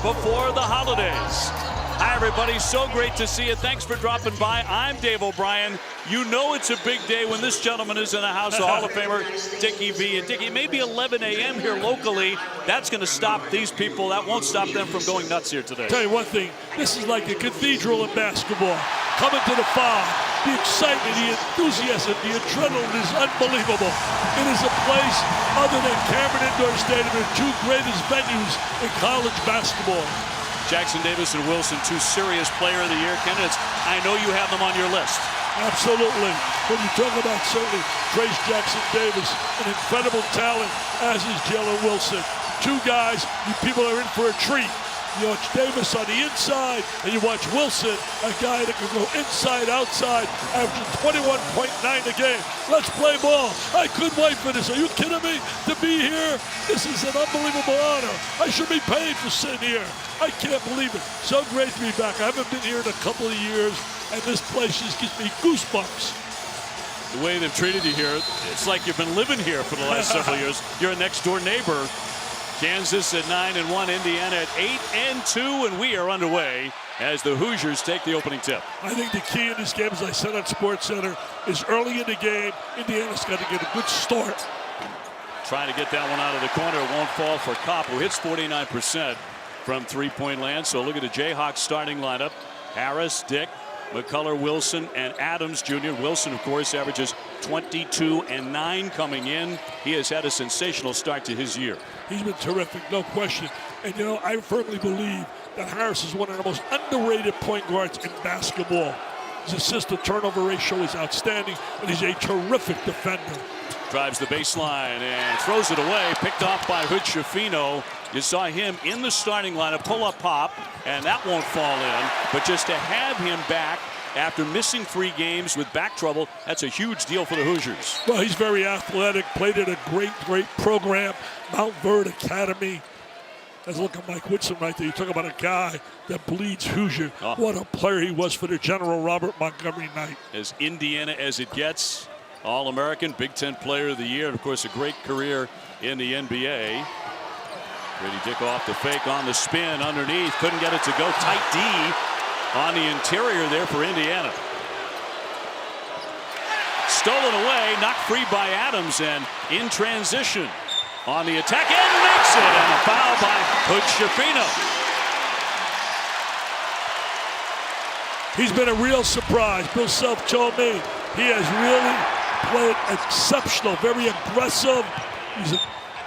before the holidays. Hi, everybody. So great to see you. Thanks for dropping by. I'm Dave O'Brien. You know it's a big day when this gentleman is in the house, the Hall of Famer, Dickie V. And Dickie, it may be 11 a.m. here locally. That's going to stop these people. That won't stop them from going nuts here today. Tell you one thing. This is like a cathedral in basketball. Coming to the foul. The excitement, the enthusiasm, the adrenaline is unbelievable. It is a place other than Cameron Indoor Stadium, the two greatest venues in college basketball. Jackson Davis and Wilson, two serious Player of the Year candidates. I know you have them on your list. Absolutely. When you talk about certainly Trace Jackson Davis, an incredible talent, as is Jalen Wilson. Two guys, you people are in for a treat. You watch Davis on the inside, and you watch Wilson, a guy that can go inside, outside, averaging 21.9 a game. Let's play ball. I couldn't wait for this. Are you kidding me? To be here, this is an unbelievable honor. I should be paid for sitting here. I can't believe it. So great to be back. I haven't been here in a couple of years, and this place just gives me goosebumps. The way they've treated you here, it's like you've been living here for the last several years. You're a next-door neighbor. Kansas at 9-1, Indiana at 8-2, and we are underway as the Hoosiers take the opening tip. I think the key in this game, as I said on SportsCenter, is early in the game, Indiana's got to get a good start. Trying to get that one out of the corner. It won't fall for Kopp, who hits 49% from three-point land. So look at the Jayhawks starting lineup. Harris, Dick, McCullough, Wilson, and Adams Jr. Wilson, of course, averages 22 and 9 coming in. He has had a sensational start to his year. He's been terrific, no question. And, you know, I firmly believe that Harris is one of the most underrated point guards in basketball. His assist-to-turnover ratio is outstanding, and he's a terrific defender. Drives the baseline and throws it away. Picked off by Hood Schifino. You saw him in the starting lineup, pull-up pop, and that won't fall in. But just to have him back after missing 3 games with back trouble, that's a huge deal for the Hoosiers. Well, he's very athletic, played at a great program, Mount Verde Academy. That's looking Mike Woodson right there. You talk about a guy that bleeds Hoosier. Oh. What a player he was for the General Robert Montgomery Knight. As Indiana as it gets, All-American, Big Ten Player of the Year, and of course a great career in the NBA. Grady Dick off the fake on the spin underneath. Couldn't get it to go. Tight D on the interior there for Indiana. Stolen away, knocked free by Adams, and in transition on the attack, and makes it, and a foul by Hood Schifino. He's been a real surprise. Bill Self told me he has really played exceptional, very aggressive. He's a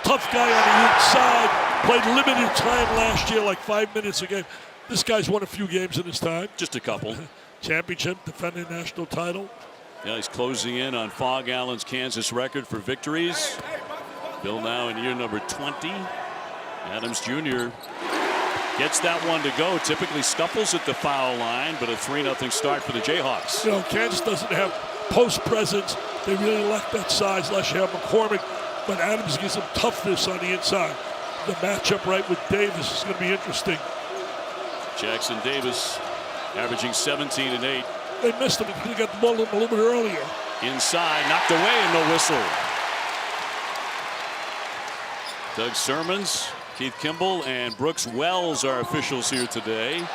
tough guy on the inside. Played limited time last year, like 5 minutes a game. This guy's won a few games in his time. Just a couple. Championship, defending national title. Yeah, he's closing in on Fog Allen's Kansas record for victories. Bill now in year number 20. Adams Jr. gets that one to go. Typically scuffles at the foul line, but a 3-0 start for the Jayhawks. You know, Kansas doesn't have post presence. They really lack that size. Last year, McCormick, but Adams gives them toughness on the inside. The matchup right with Davis is going to be interesting. Jackson Davis averaging 17 and 8. They missed him. He could have got the ball a little bit earlier. Inside, knocked away, and no whistle. Doug Sermons, Keith Kimball, and Brooks Wells are officials here today.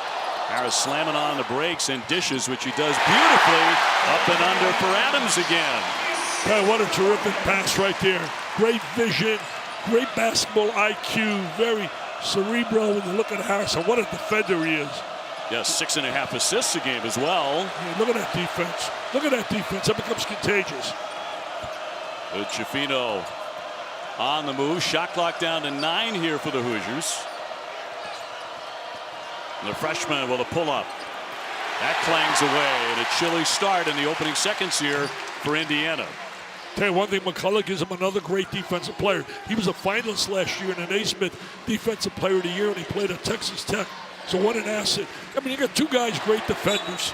Harris slamming on the brakes and dishes, which he does beautifully. Up and under for Adams again. Hey, what a terrific pass right there. Great vision, great basketball IQ, very cerebral when you look at Harris. And what a defender he is. Yes, 6.5 assists a game as well. Yeah, look at that defense. Look at that defense. That becomes contagious. With Schifino on the move. Shot clock down to 9 here for the Hoosiers. And the freshman with a pull-up. That clangs away, and a chilly start in the opening seconds here for Indiana. Tell you one thing, McCullough gives him another great defensive player. He was a finalist last year in an Naismith Defensive Player of the Year, and he played at Texas Tech. So what an asset. I mean, you got two guys, great defenders.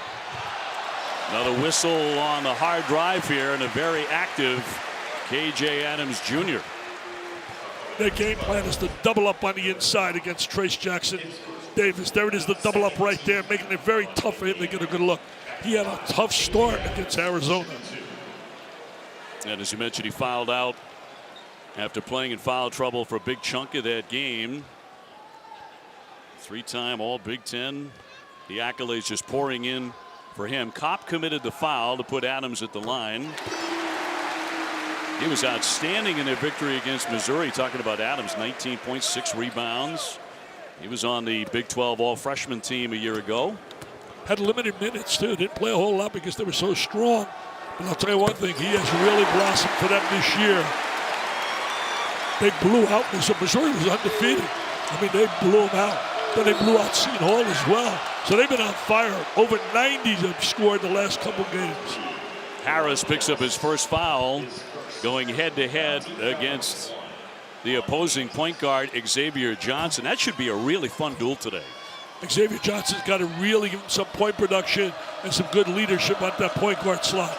Another whistle on the hard drive here, and a very active K.J. Adams Jr. Their game plan is to double up on the inside against Trace Jackson Davis. There it is, the double up right there, making it very tough for him to get a good look. He had a tough start against Arizona. And as you mentioned, he fouled out after playing in foul trouble for a big chunk of that game. Three-time All Big Ten. The accolades just pouring in for him. Kopp committed the foul to put Adams at the line. He was outstanding in their victory against Missouri. Talking about Adams, 19.6 rebounds. He was on the Big 12 All-Freshman team a year ago. Had limited minutes, too. Didn't play a whole lot because they were so strong. But I'll tell you one thing, he has really blossomed for them this year. They blew out, so Missouri was undefeated. I mean, they blew them out. Then they blew out Seton Hall as well. So they've been on fire. Over 90s have scored the last couple games. Harris picks up his first foul, going head-to-head against the opposing point guard, Xavier Johnson. That should be a really fun duel today. Xavier Johnson's got to really give him some point production and some good leadership at that point guard slot.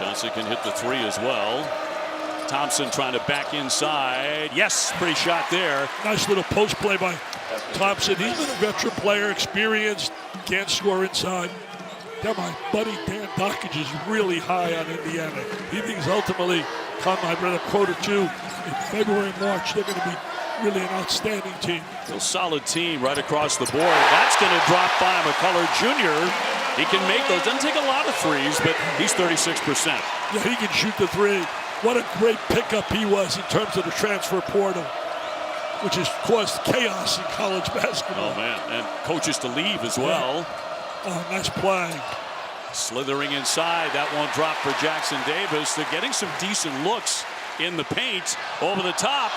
Johnson can hit the three as well. Thompson trying to back inside. Yes, pretty shot there. Nice little post play by Thompson. He's been a veteran player, experienced, can't score inside. Now my buddy Dan Dockage is really high on Indiana. He thinks ultimately, I read a quote or two, in February and March, they're going to be really an outstanding team. A solid team right across the board. That's going to drop by McCullough Jr. He can make those. Doesn't take a lot of threes, but he's 36%. Yeah, he can shoot the three. What a great pickup he was in terms of the transfer portal, which has caused chaos in college basketball. Oh, man. And coaches to leave as well. Oh, nice play. Slithering inside. That won't drop for Jackson Davis. They're getting some decent looks in the paint. Over the top.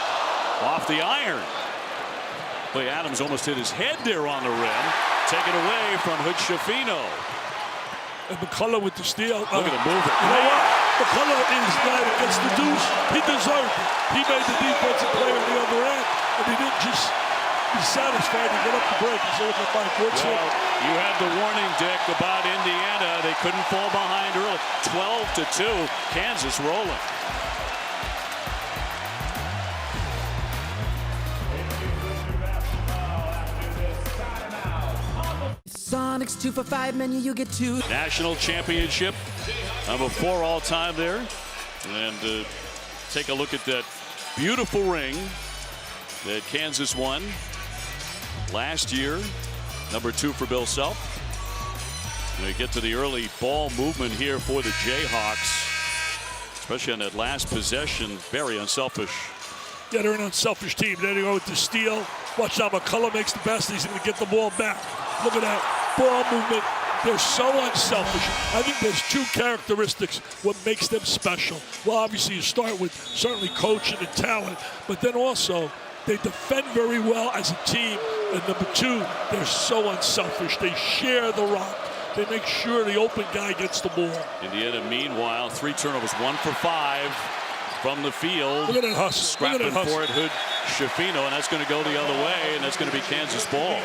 Off the iron. Boy, Adams almost hit his head there on the rim. Taken away from Hood Schifino. And McCullough with the steal. Look at him move it. You know what? McCullough is glad against the deuce. He deserved it. He made the defensive play on the other end. And he didn't just be satisfied to get up the break. He's looking at Mike Woodson. Well, you had the warning, Dick, about Indiana. They couldn't fall behind early. 12-2. Kansas rolling. Sonic's 2 for $5 menu, you get 2. National championship, number 4 all-time there. And take a look at that beautiful ring that Kansas won last year. Number 2 for Bill Self. We get to the early ball movement here for the Jayhawks, especially on that last possession. Very unselfish. Yeah, they're an unselfish team. There they go with the steal. Watch how McCullough makes the best. He's going to get the ball back. Look at that ball movement. They're so unselfish. I think there's 2 characteristics what makes them special. Well, obviously you start with certainly coaching and talent, but then also they defend very well as a team. And number 2, they're so unselfish. They share the rock. They make sure the open guy gets the ball. Indiana, meanwhile, 3 turnovers, 1 for 5 from the field. Look at that hustle. Scrapping for it, Hood Schifino, and that's going to go the other way, and that's going to be Kansas ball.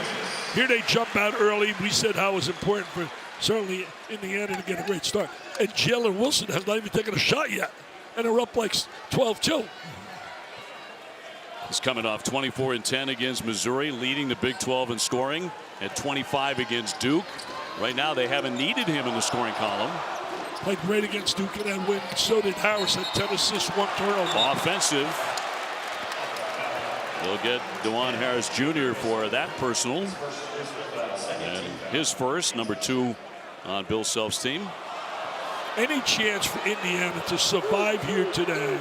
Here they jump out early. We said how it was important for certainly Indiana to get a great start. And Jalen Wilson has not even taken a shot yet. And they're up like 12-2. He's coming off 24 and 10 against Missouri, leading the Big 12 in scoring at 25 against Duke. Right now they haven't needed him in the scoring column. Played great against Duke in that win. So did Harris, had 10 assists, 1 turnover. Offensive. They'll get DeJuan Harris Jr. for that personal. And his first, number 2 on Bill Self's team. Any chance for Indiana to survive here today?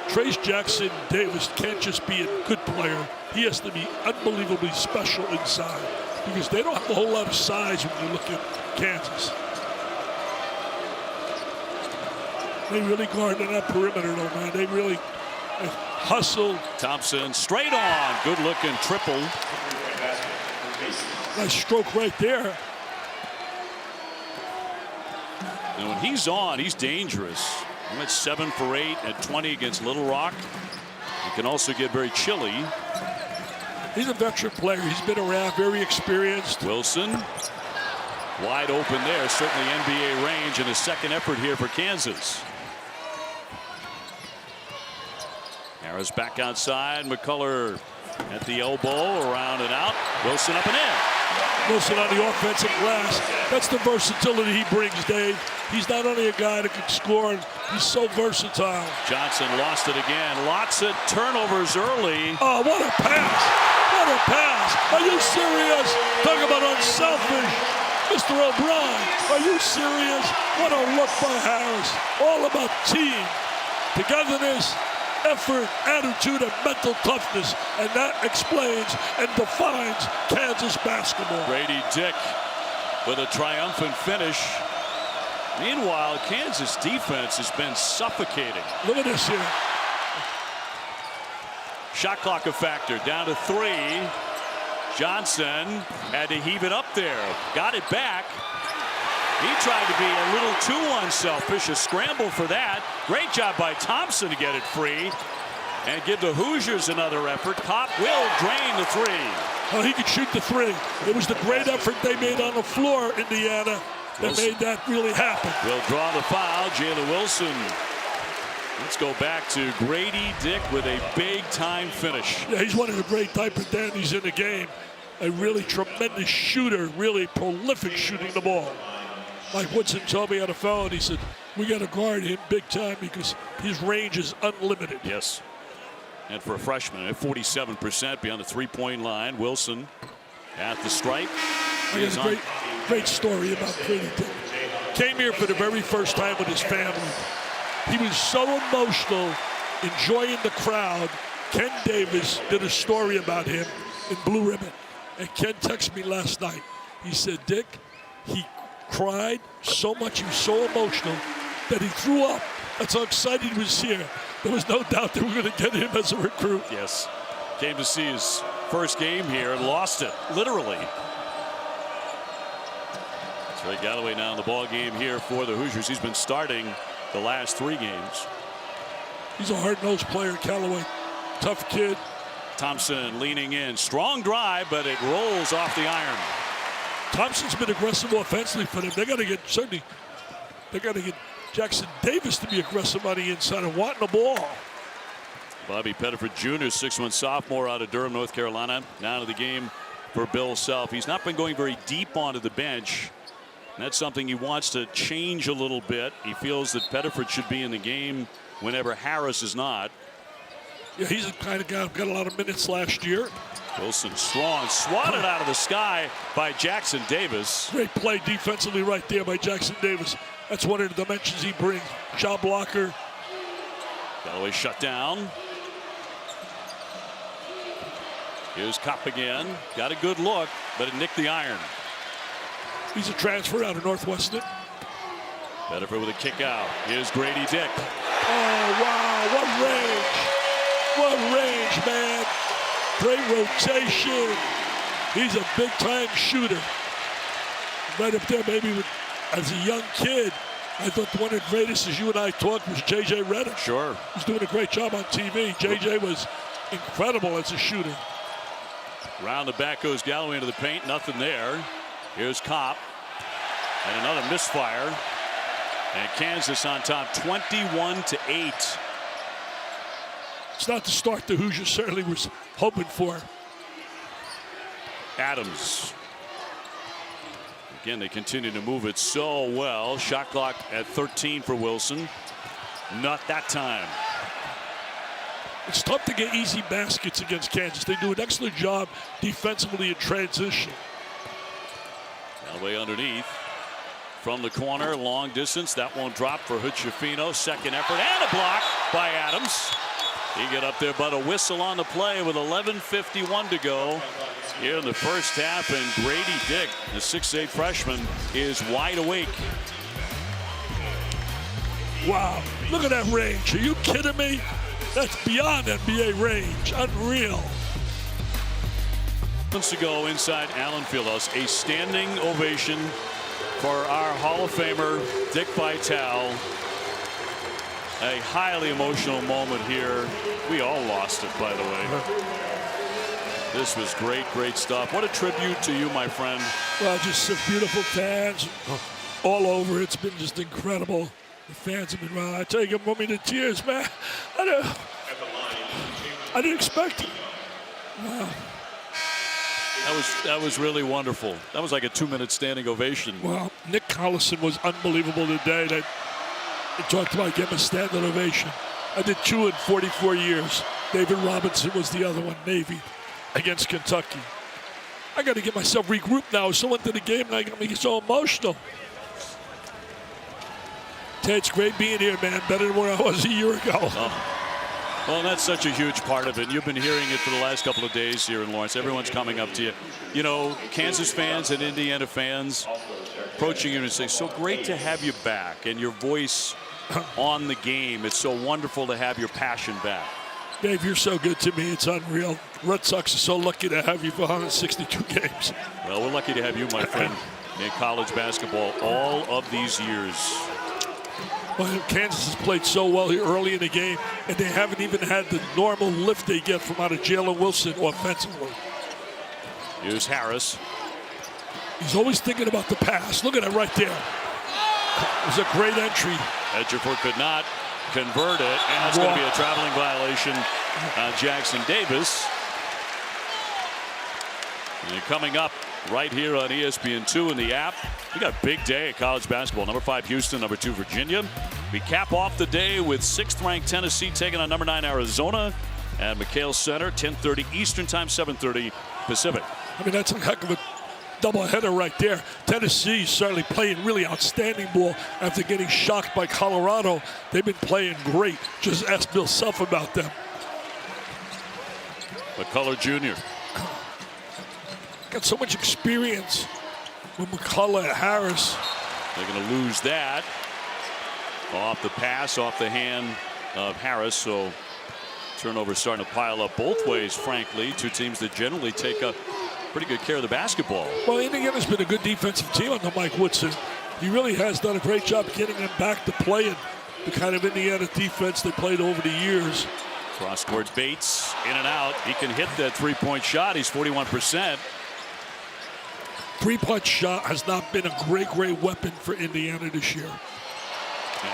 Trace Jackson Davis can't just be a good player. He has to be unbelievably special inside because they don't have a whole lot of size when you look at Kansas. They really guard in that perimeter, though, man. They really hustle. Thompson straight on. Good looking triple. Nice stroke right there. And when he's on, he's dangerous. He went 7 for 8 at 20 against Little Rock. He can also get very chilly. He's a veteran player. He's been around, very experienced. Wilson wide open there. Certainly NBA range in his second effort here for Kansas. Harris back outside. McCullough at the elbow, around and out. Wilson up and in. Wilson on the offensive glass. That's the versatility he brings, Dave. He's not only a guy that can score, he's so versatile. Johnson lost it again. Lots of turnovers early. Oh, what a pass. What a pass. Are you serious? Talk about unselfish. Mr. O'Brien, are you serious? What a look by Harris. All about team, togetherness, effort, attitude, and mental toughness. And that explains and defines Kansas basketball. Grady Dick with a triumphant finish. Meanwhile, Kansas defense has been suffocating. Look at this here. Shot clock a factor, down to 3. Johnson had to heave it up there. Got it back. He tried to be a little too unselfish. A scramble for that. Great job by Thompson to get it free and give the Hoosiers another effort. Pop will drain the 3. Oh, he could shoot the 3. It was the great effort they made on the floor, Indiana, that made that really happen. Will draw the foul. Jalen Wilson. Let's go back to Grady Dick with a big-time finish. Yeah, he's one of the great type of dandies in the game. A really tremendous shooter, really prolific shooting the ball. Mike Woodson told me on the phone, he said, we got to guard him big time because his range is unlimited. Yes. And for a freshman, at 47% beyond the three-point line, Wilson at the stripe. I got a great story about Grady Dick. Came here for the very first time with his family. He was so emotional, enjoying the crowd. Ken Davis did a story about him in Blue Ribbon. And Ken texted me last night. He said, Dick, he cried so much, he was so emotional that he threw up. That's how excited he was here. There was no doubt they were going to get him as a recruit. Yes. Came to see his first game here and lost it, literally. Trey Galloway now in the ball game here for the Hoosiers. He's been starting the last 3 games. He's a hard-nosed player, Callaway. Tough kid. Thompson leaning in. Strong drive, but it rolls off the iron. Thompson's been aggressive offensively for them. They got to get Jackson Davis to be aggressive on the inside and wanting the ball. Bobby Pettiford Jr., 6'1" sophomore out of Durham, North Carolina. Now to the game for Bill Self. He's not been going very deep onto the bench. And that's something he wants to change a little bit. He feels that Pettiford should be in the game whenever Harris is not. Yeah, he's the kind of guy who got a lot of minutes last year. Wilson strong, swatted out of the sky by Jackson Davis. Great play defensively right there by Jackson Davis. That's one of the dimensions he brings. Shot blocker. Galloway shut down. Here's Kopp again. Got a good look, but it nicked the iron. He's a transfer out of Northwestern. Pettiford with a kick out. Here's Grady Dick. Oh, wow, what range. What range, man. Great rotation. He's a big-time shooter. Right up there, maybe as a young kid, I thought one of the greatest, as you and I talked, was J.J. Redick. Sure. He's doing a great job on TV. J.J. was incredible as a shooter. Round the back goes Galloway into the paint. Nothing there. Here's Kopp. And another misfire. And Kansas on top 21-8. It's not the start the Hoosiers certainly was hoping for. Adams. Again, they continue to move it so well. Shot clock at 13 for Wilson. Not that time. It's tough to get easy baskets against Kansas. They do an excellent job defensively in transition. Galloway underneath. From the corner, long distance. That won't drop for Hood-Schifino. Second effort and a block by Adams. He got up there, but a whistle on the play with 11:51 to go here in the first half. And Grady Dick, the 6'8" freshman, is wide awake. Wow, look at that range. Are you kidding me? That's beyond NBA range. Unreal. Months ago inside Allen Fieldhouse, a standing ovation for our Hall of Famer, Dick Vitale. A highly emotional moment here. We all lost it, by the way. This was great, great stuff. What a tribute to you, my friend. Well, just some beautiful fans all over. It's been just incredible. The fans have been around. I tell you, it brought me to tears, man. I didn't expect it. Wow. That was really wonderful. That was like a 2-minute standing ovation. Well, Nick Collison was unbelievable today. They talked about getting a standing ovation. I did 2 in 44 years. David Robinson was the other one, Navy, against Kentucky. I got to get myself regrouped now. So into the game and I got me so emotional. Ted, it's great being here, man. Better than where I was a year ago. Oh. Well, that's such a huge part of it. You've been hearing it for the last couple of days here in Lawrence. Everyone's coming up to you. You know, Kansas fans and Indiana fans approaching you and saying, so great to have you back and your voice on the game. It's so wonderful to have your passion back. Dave, you're so good to me. It's unreal. Red Sox are so lucky to have you for 162 games. Well, we're lucky to have you, my friend, in college basketball all of these years. Well, Kansas has played so well here early in the game, and they haven't even had the normal lift they get from out of Jalen Wilson offensively. Here's Harris. He's always thinking about the pass. Look at it right there. It was a great entry. Ejiofor could not convert it, and it's going to be a traveling violation on Jackson Davis. And coming up right here on ESPN2 in the app, we got a big day at college basketball. Number 5 Houston, number 2 Virginia. We cap off the day with 6th-ranked Tennessee taking on number 9 Arizona at McKale Center, 10:30 Eastern Time, 7:30 Pacific. I mean, that's a heck of a doubleheader right there. Tennessee certainly playing really outstanding ball after getting shocked by Colorado. They've been playing great. Just ask Bill Self about them. McCullough Jr. Got so much experience with McCullough and Harris. They're going to lose that. Off the pass, off the hand of Harris. So turnover starting to pile up both ways, frankly. Two teams that generally take a pretty good care of the basketball. Well, Indiana's been a good defensive team under Mike Woodson. He really has done a great job getting them back to playing the kind of Indiana defense they played over the years. Cross towards Bates, in and out. He can hit that three-point shot. He's 41%. Three-point shot has not been a great weapon for Indiana this year.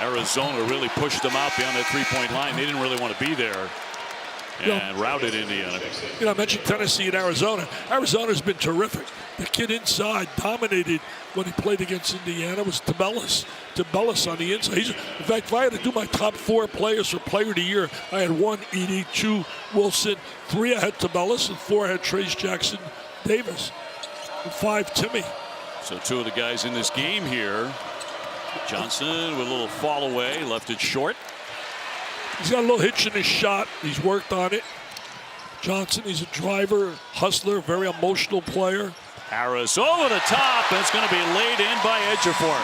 Arizona really pushed them out beyond that three-point line. They didn't really want to be there and routed Indiana. You know, I mentioned Tennessee and Arizona. Arizona's been terrific. The kid inside dominated when he played against Indiana was Tabellis. Tabellis on the inside. In fact, if I had to do my top 4 players for Player of the Year, I had 1 Edey, 2 Wilson, 3 I had Tabellis, and 4 I had Trace Jackson Davis, and 5 Timmy. So 2 of the guys in this game here. Johnson with a little fall away, left it short. He's got a little hitch in his shot. He's worked on it. Johnson, he's a driver, hustler, very emotional player. Harris over the top, and it's going to be laid in by Ejiofor.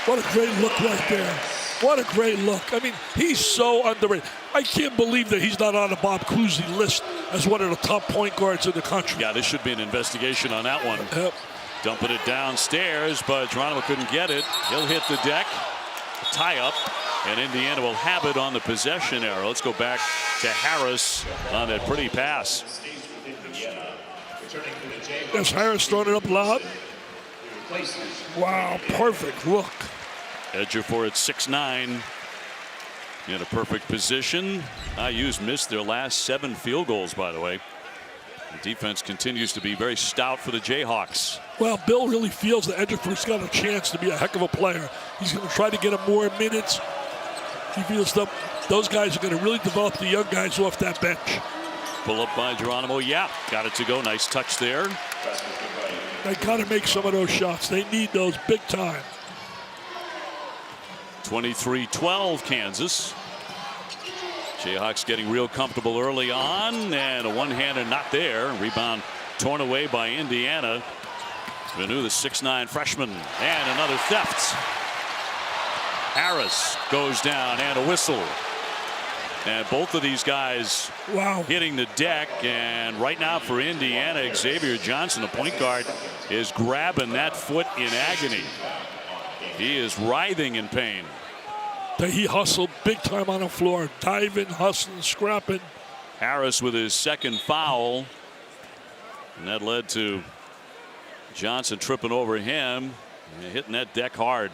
What a great look right there. What a great look. I mean, he's so underrated. I can't believe that he's not on the Bob Cousy list as one of the top point guards in the country. Yeah, this should be an investigation on that one. Yep. Dumping it downstairs, but Geronimo couldn't get it. He'll hit the deck. Tie up, and Indiana will have it on the possession arrow. Let's go back to Harris on that pretty pass. Yes, Harris throwing it up loud. Wow, perfect look. Ejiofor at 6'9". In a perfect position. IU's missed their last 7 field goals, by the way. The defense continues to be very stout for the Jayhawks. Well, Bill really feels that Ejiofor's got a chance to be a heck of a player. He's going to try to get him more minutes. He feels that those guys are going to really develop the young guys off that bench. Pull up by Geronimo. Yeah, got it to go. Nice touch there. They got to make some of those shots. They need those big time. 23-12 Kansas. Jayhawks getting real comfortable early on, and a one-hander not there. Rebound torn away by Indiana. Vanu, the 6'9" freshman, and another theft. Harris goes down, and a whistle. And both of these guys hitting the deck. And right now for Indiana, Xavier Johnson, the point guard, is grabbing that foot in agony. He is writhing in pain. He hustled big time on the floor, diving, hustling, scrapping. Harris with his second foul, and that led to Johnson tripping over him and hitting that deck hard.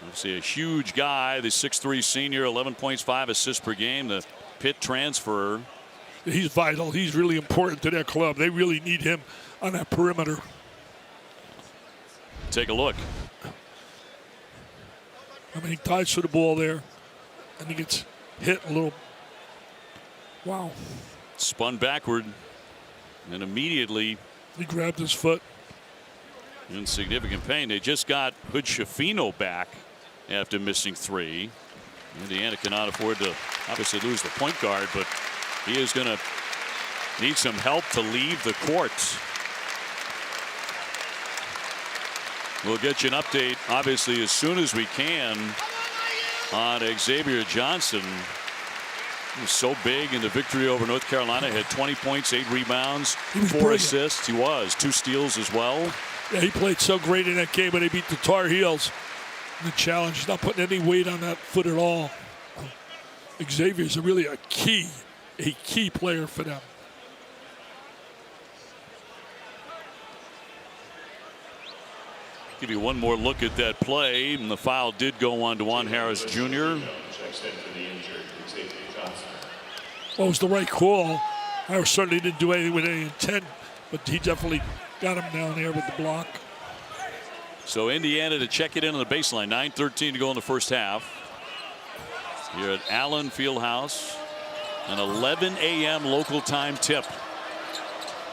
Let's see, a huge guy, the 6'3" senior, 11 points, 5 assists per game. The Pitt transfer. He's vital. He's really important to their club. They really need him on that perimeter. Take a look. I mean, he dives for the ball there, and he gets hit a little. Wow. Spun backward, and immediately he grabbed his foot. In significant pain. They just got Hood-Schifino back after missing 3. Indiana cannot afford to obviously lose the point guard, but he is going to need some help to leave the court. We'll get you an update, obviously, as soon as we can on Xavier Johnson. He was so big in the victory over North Carolina. Had 20 points, 8 rebounds, 4 assists. He was 2 steals as well. Yeah, he played so great in that game when they beat the Tar Heels. The challenge, he's not putting any weight on that foot at all. Xavier's really a key player for them. Give you one more look at that play, and the foul did go on Juwan Harris Jr. Well, it was the right call. Harris certainly didn't do anything with any intent, but he definitely got him down there with the block. So Indiana to check it in on the baseline. 9:13 to go in the first half. Here at Allen Fieldhouse, an 11 a.m. local time tip.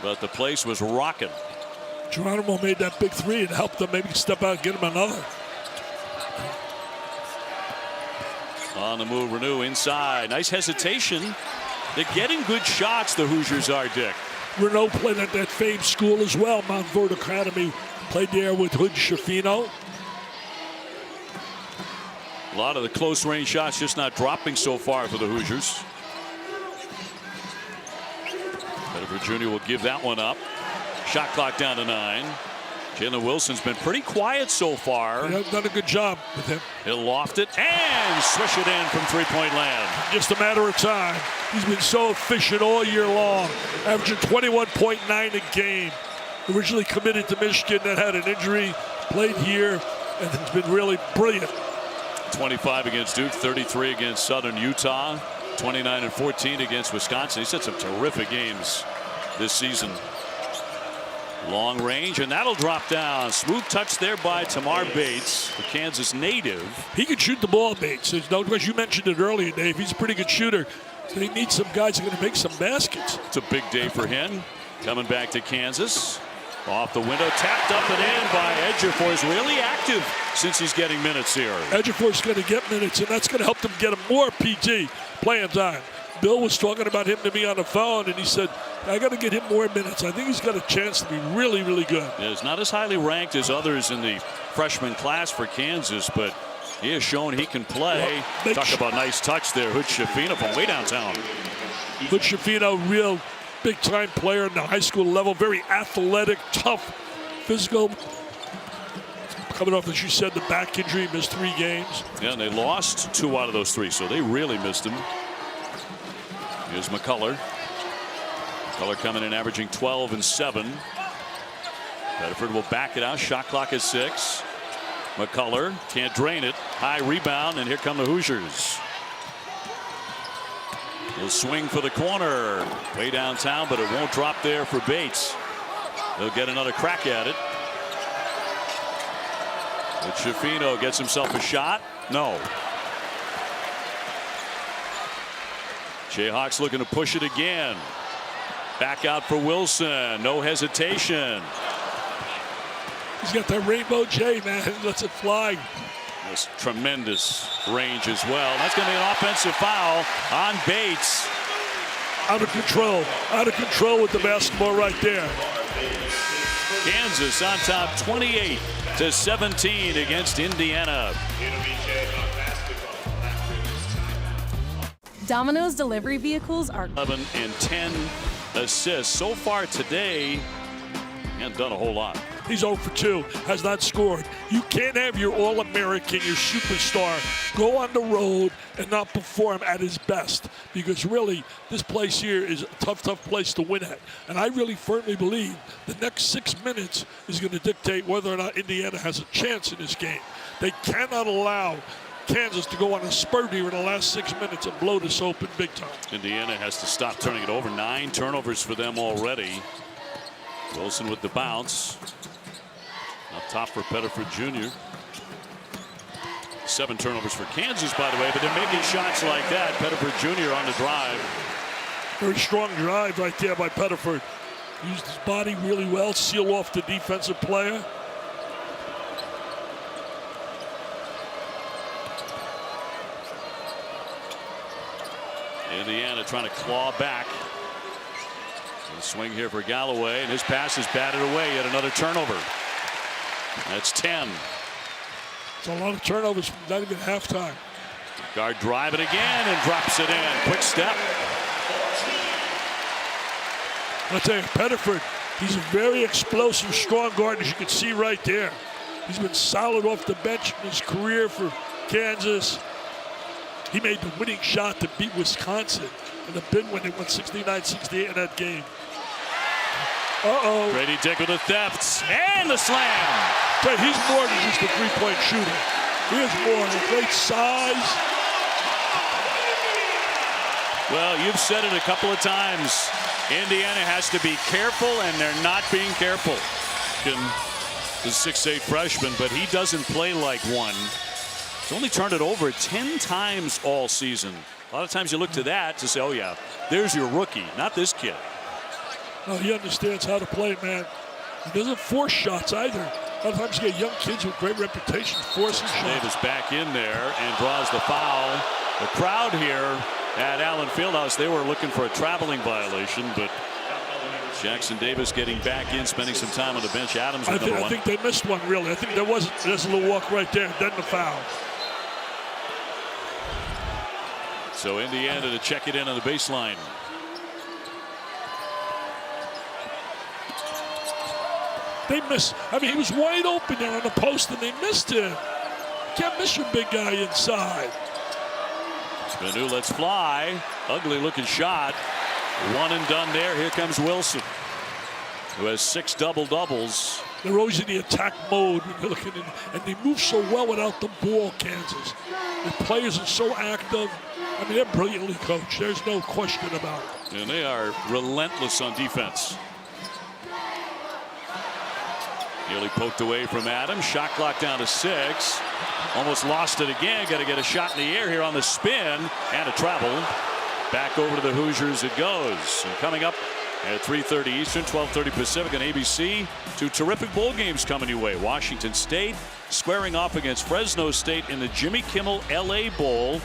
But the place was rocking. Geronimo made that big 3 and helped them maybe step out and get him another. On the move, Renew inside. Nice hesitation. They're getting good shots, the Hoosiers are, Dick. Renault played at that famed school as well, Mount Verde Academy. Played there with Hood-Schifino. A lot of the close range shots just not dropping so far for the Hoosiers. Pettiford Jr. will give that one up. Shot clock down to 9. Jalen Wilson's been pretty quiet so far. He's done a good job with him. He'll loft it and swish it in from three-point land. Just a matter of time. He's been so efficient all year long, averaging 21.9 a game. Originally committed to Michigan, then had an injury, played here, and has been really brilliant. 25 against Duke, 33 against Southern Utah, 29 and 14 against Wisconsin. He's had some terrific games this season. Long range, and that'll drop down. Smooth touch there by Tamar Bates, the Kansas native. He can shoot the ball, Bates. There's no question. You mentioned it earlier, Dave. He's a pretty good shooter. So they need some guys who are going to make some baskets. It's a big day for him. Coming back to Kansas. Off the window, tapped up and in by Ejiofor. Is really active since he's getting minutes here. Ejiofor's going to get minutes, and that's going to help them get him more PG playing time. Bill was talking about him to me on the phone, and he said, I got to get him more minutes. I think he's got a chance to be really, really good. Yeah, he's not as highly ranked as others in the freshman class for Kansas, but he has shown he can play. Talk about nice touch there. Hood-Schifino from way downtown. Hood-Schifino, real big-time player in the high school level. Very athletic, tough, physical. Coming off, as you said, the back injury, missed 3 games. Yeah, and they lost 2 out of those 3, so they really missed him. Here's McCullough. McCullough coming in averaging 12 and 7. Pettiford will back it out. Shot clock is 6. McCullough can't drain it. High rebound, and here come the Hoosiers. He'll swing for the corner. Way downtown, but it won't drop there for Bates. He'll get another crack at it. But Schifino gets himself a shot. No. Jayhawks looking to push it again. Back out for Wilson. No hesitation. He's got that rainbow J, man. He lets it fly. This tremendous range as well. That's going to be an offensive foul on Bates. Out of control. Out of control with the basketball right there. Kansas on top 28-17 against Indiana. Domino's delivery vehicles are 11 and 10 assists so far today. He hasn't done a whole lot. He's 0 for 2, has not scored. You can't have your All-American, your superstar, go on the road and not perform at his best, because really this place here is a tough, tough place to win at. And I really firmly believe the next 6 minutes is going to dictate whether or not Indiana has a chance in this game. They cannot allow Kansas to go on a spurt here in the last 6 minutes and blow this open big time. Indiana has to stop turning it over. 9 turnovers for them already. Wilson with the bounce. Up top for Pettiford Jr. 7 turnovers for Kansas, by the way, but they're making shots like that. Pettiford Jr. on the drive. Very strong drive right there by Pettiford. Used his body really well, seal off the defensive player. Indiana trying to claw back. A swing here for Galloway, and his pass is batted away. Yet another turnover. That's 10. It's a lot of turnovers from not even halftime. Guard drive it again and drops it in. Quick step. I'll tell you, Pettiford, he's a very explosive, strong guard, as you can see right there. He's been solid off the bench in his career for Kansas. He made the winning shot to beat Wisconsin in the bid when they won 69-68 in that game. Uh-oh. Grady Dick with the thefts and the slam. But he's more than just a three-point shooter. He is more. A great size. Well, you've said it a couple of times. Indiana has to be careful, and they're not being careful. The 6'8" freshman, but he doesn't play like one. He's only turned it over 10 times all season. A lot of times you look to that to say, oh, yeah, there's your rookie, not this kid. No, he understands how to play, man. He doesn't force shots either. A lot of times you get young kids with great reputations forcing shots. Davis back in there and draws the foul. The crowd here at Allen Fieldhouse, they were looking for a traveling violation, but Jackson Davis getting back in, spending some time on the bench. Adams with number 1. I think they missed one, really. I think there's a little walk right there, then the foul. So Indiana to check it in on the baseline. They missed. I mean, he was wide open there on the post, and they missed him. Can't miss your big guy inside. Manu lets fly. Ugly looking shot. One and done there. Here comes Wilson, who has 6 double-doubles. They're always in the attack mode when you're looking in, and they move so well without the ball, Kansas. The players are so active. I mean, they're brilliantly coached. There's no question about it. And they are relentless on defense. Nearly poked away from Adams. Shot clock down to 6. Almost lost it again. Got to get a shot in the air here on the spin and a travel. Back over to the Hoosiers it goes. And coming up at 3:30 Eastern, 12:30 Pacific on ABC. 2 terrific bowl games coming your way. Washington State squaring off against Fresno State in the Jimmy Kimmel LA Bowl,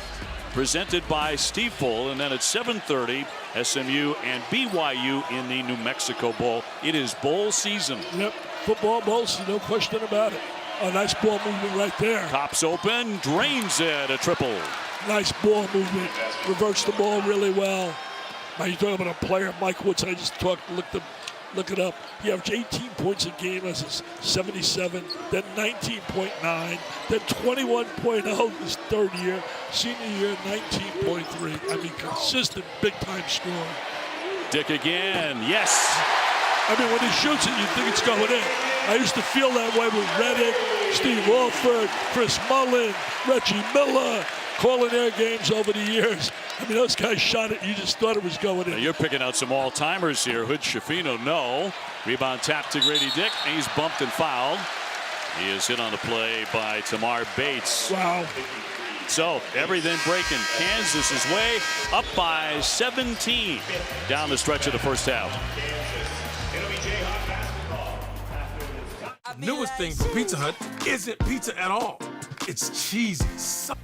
presented by Stiefel. And then at 7:30, SMU and BYU in the New Mexico Bowl. It is bowl season. Yep, football bowl season, no question about it. A nice ball movement right there. Cops open, drains it, a triple. Nice ball movement. Reverts the ball really well. Now you're talking about a player, Mike Woods. I just look it up. He averaged 18 points a game as his 77, then 19.9, then 21.0 his third year. Senior year, 19.3. I mean, consistent big-time scorer. Dick again, yes. I mean, when he shoots it, you think it's going in. I used to feel that way with Reddick, Steve Walford, Chris Mullen, Reggie Miller, calling their games over the years. I mean, those guys shot it. You just thought it was going in. Now you're picking out some all-timers here. Hood Schifino, no. Rebound tap to Grady Dick. He's bumped and fouled. He is hit on the play by Tamar Bates. Wow. So everything breaking. Kansas is way up by 17 down the stretch of the first half. Newest thing from Pizza Hut isn't pizza at all. It's cheesy.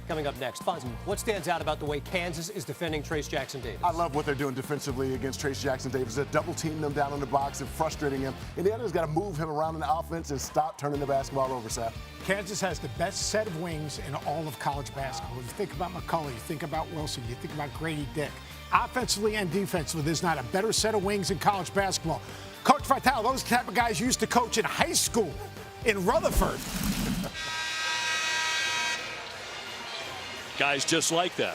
Coming up next, what stands out about the way Kansas is defending Trace Jackson Davis? I love what they're doing defensively against Trace Jackson Davis. They're double teaming him down in the box and frustrating him. Indiana's got to move him around in the offense and stop turning the basketball over, Seth. Kansas has the best set of wings in all of college basketball. You think about McCullough, you think about Wilson, you think about Grady Dick. Offensively and defensively, there's not a better set of wings in college basketball. Coach Vitale, those type of guys used to coach in high school in Rutherford. Guys just like that.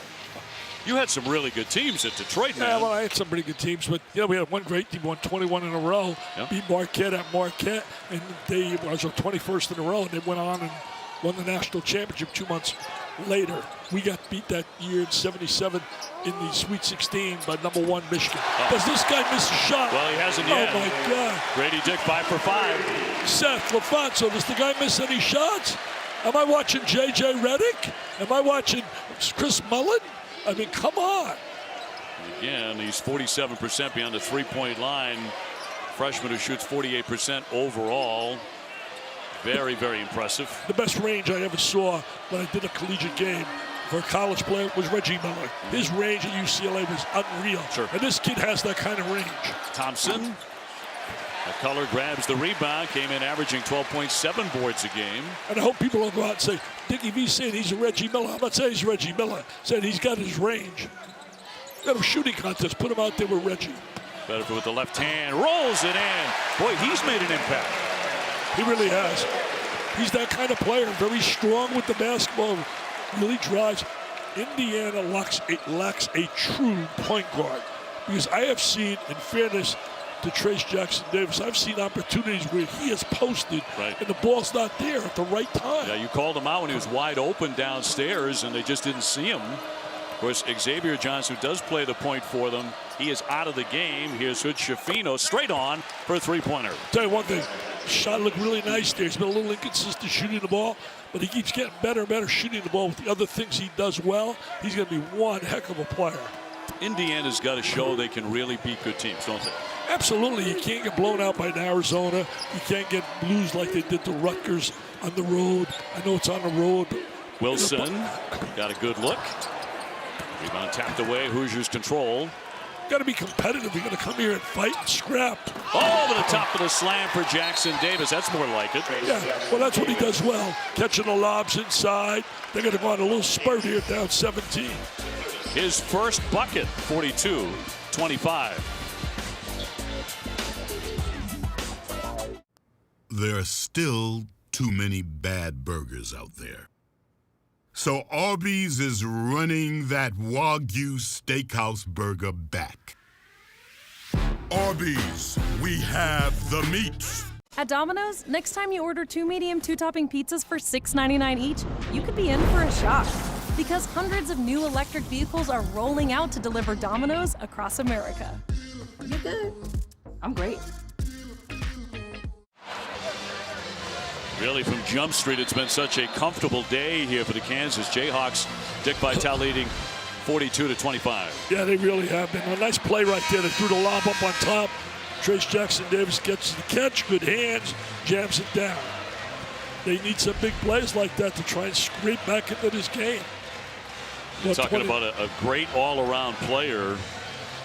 You had some really good teams at Detroit, man. Yeah, well, I had some pretty good teams, but we had one great team, won 21 in a row, beat Marquette at Marquette, and they was 21st in a row, and they went on and won the national championship 2 months later. We got beat that year in '77 in the Sweet 16 by #1 Michigan. Does this guy miss a shot? Well, he hasn't yet. Oh, my God. Grady Dick 5 for 5. Seth LaFonso, does the guy miss any shots? Am I watching J.J. Redick? Am I watching Chris Mullen? I mean, come on. Again, he's 47% beyond the three-point line. Freshman who shoots 48% overall. Very, very impressive. The best range I ever saw when I did a collegiate game for a college player was Reggie Miller. His range at UCLA was unreal. Sure. And this kid has that kind of range. Thompson. McCullough grabs the rebound, came in averaging 12.7 boards a game. And I hope people don't go out and say, Dickie V saying he's a Reggie Miller. I'm not saying he's Reggie Miller. Saying he's got his range. Got a shooting contest. Put him out there with Reggie. Better with the left hand. Rolls it in. Boy, he's made an impact. He really has. He's that kind of player. Very strong with the basketball. Really drives. Indiana lacks a true point guard. Because I have seen, in fairness to Trayce Jackson-Davis, I've seen opportunities where he has posted and the ball's not there at the right time. Yeah, you called him out when he was wide open downstairs and they just didn't see him. Of course, Xavier Johnson, who does play the point for them, he is out of the game. Here's Hood Schifino straight on for a three-pointer. Tell you one thing, shot looked really nice there. He's been a little inconsistent shooting the ball, but he keeps getting better and better shooting the ball with the other things he does well. He's going to be one heck of a player. Indiana's got to show they can really beat good teams, don't they? Absolutely. You can't get blown out by Arizona. You can't get blues like they did to Rutgers on the road. I know it's on the road. Wilson got a good look. Rebound tapped away. Hoosiers control. Got to be competitive. You got to come here and fight and scrap. Over the top of the slam for Jackson Davis. That's more like it. Yeah, well, that's what he does well. Catching the lobs inside. They're going to go on a little spurt here, down 17. His first bucket, 42-25. There are still too many bad burgers out there. So Arby's is running that Wagyu Steakhouse burger back. Arby's, we have the meats. At Domino's, next time you order 2 medium 2-topping pizzas for $6.99 each, you could be in for a shock. Because hundreds of new electric vehicles are rolling out to deliver Domino's across America. You're good. I'm great. Really, from Jump Street, it's been such a comfortable day here for the Kansas Jayhawks. Dick Vitale leading 42-25. Yeah, they really have been. A nice play right there. They threw the lob up on top. Trayce Jackson-Davis gets the catch, good hands, jams it down. They need some big plays like that to try and scrape back into this game. You're talking about a great all-around player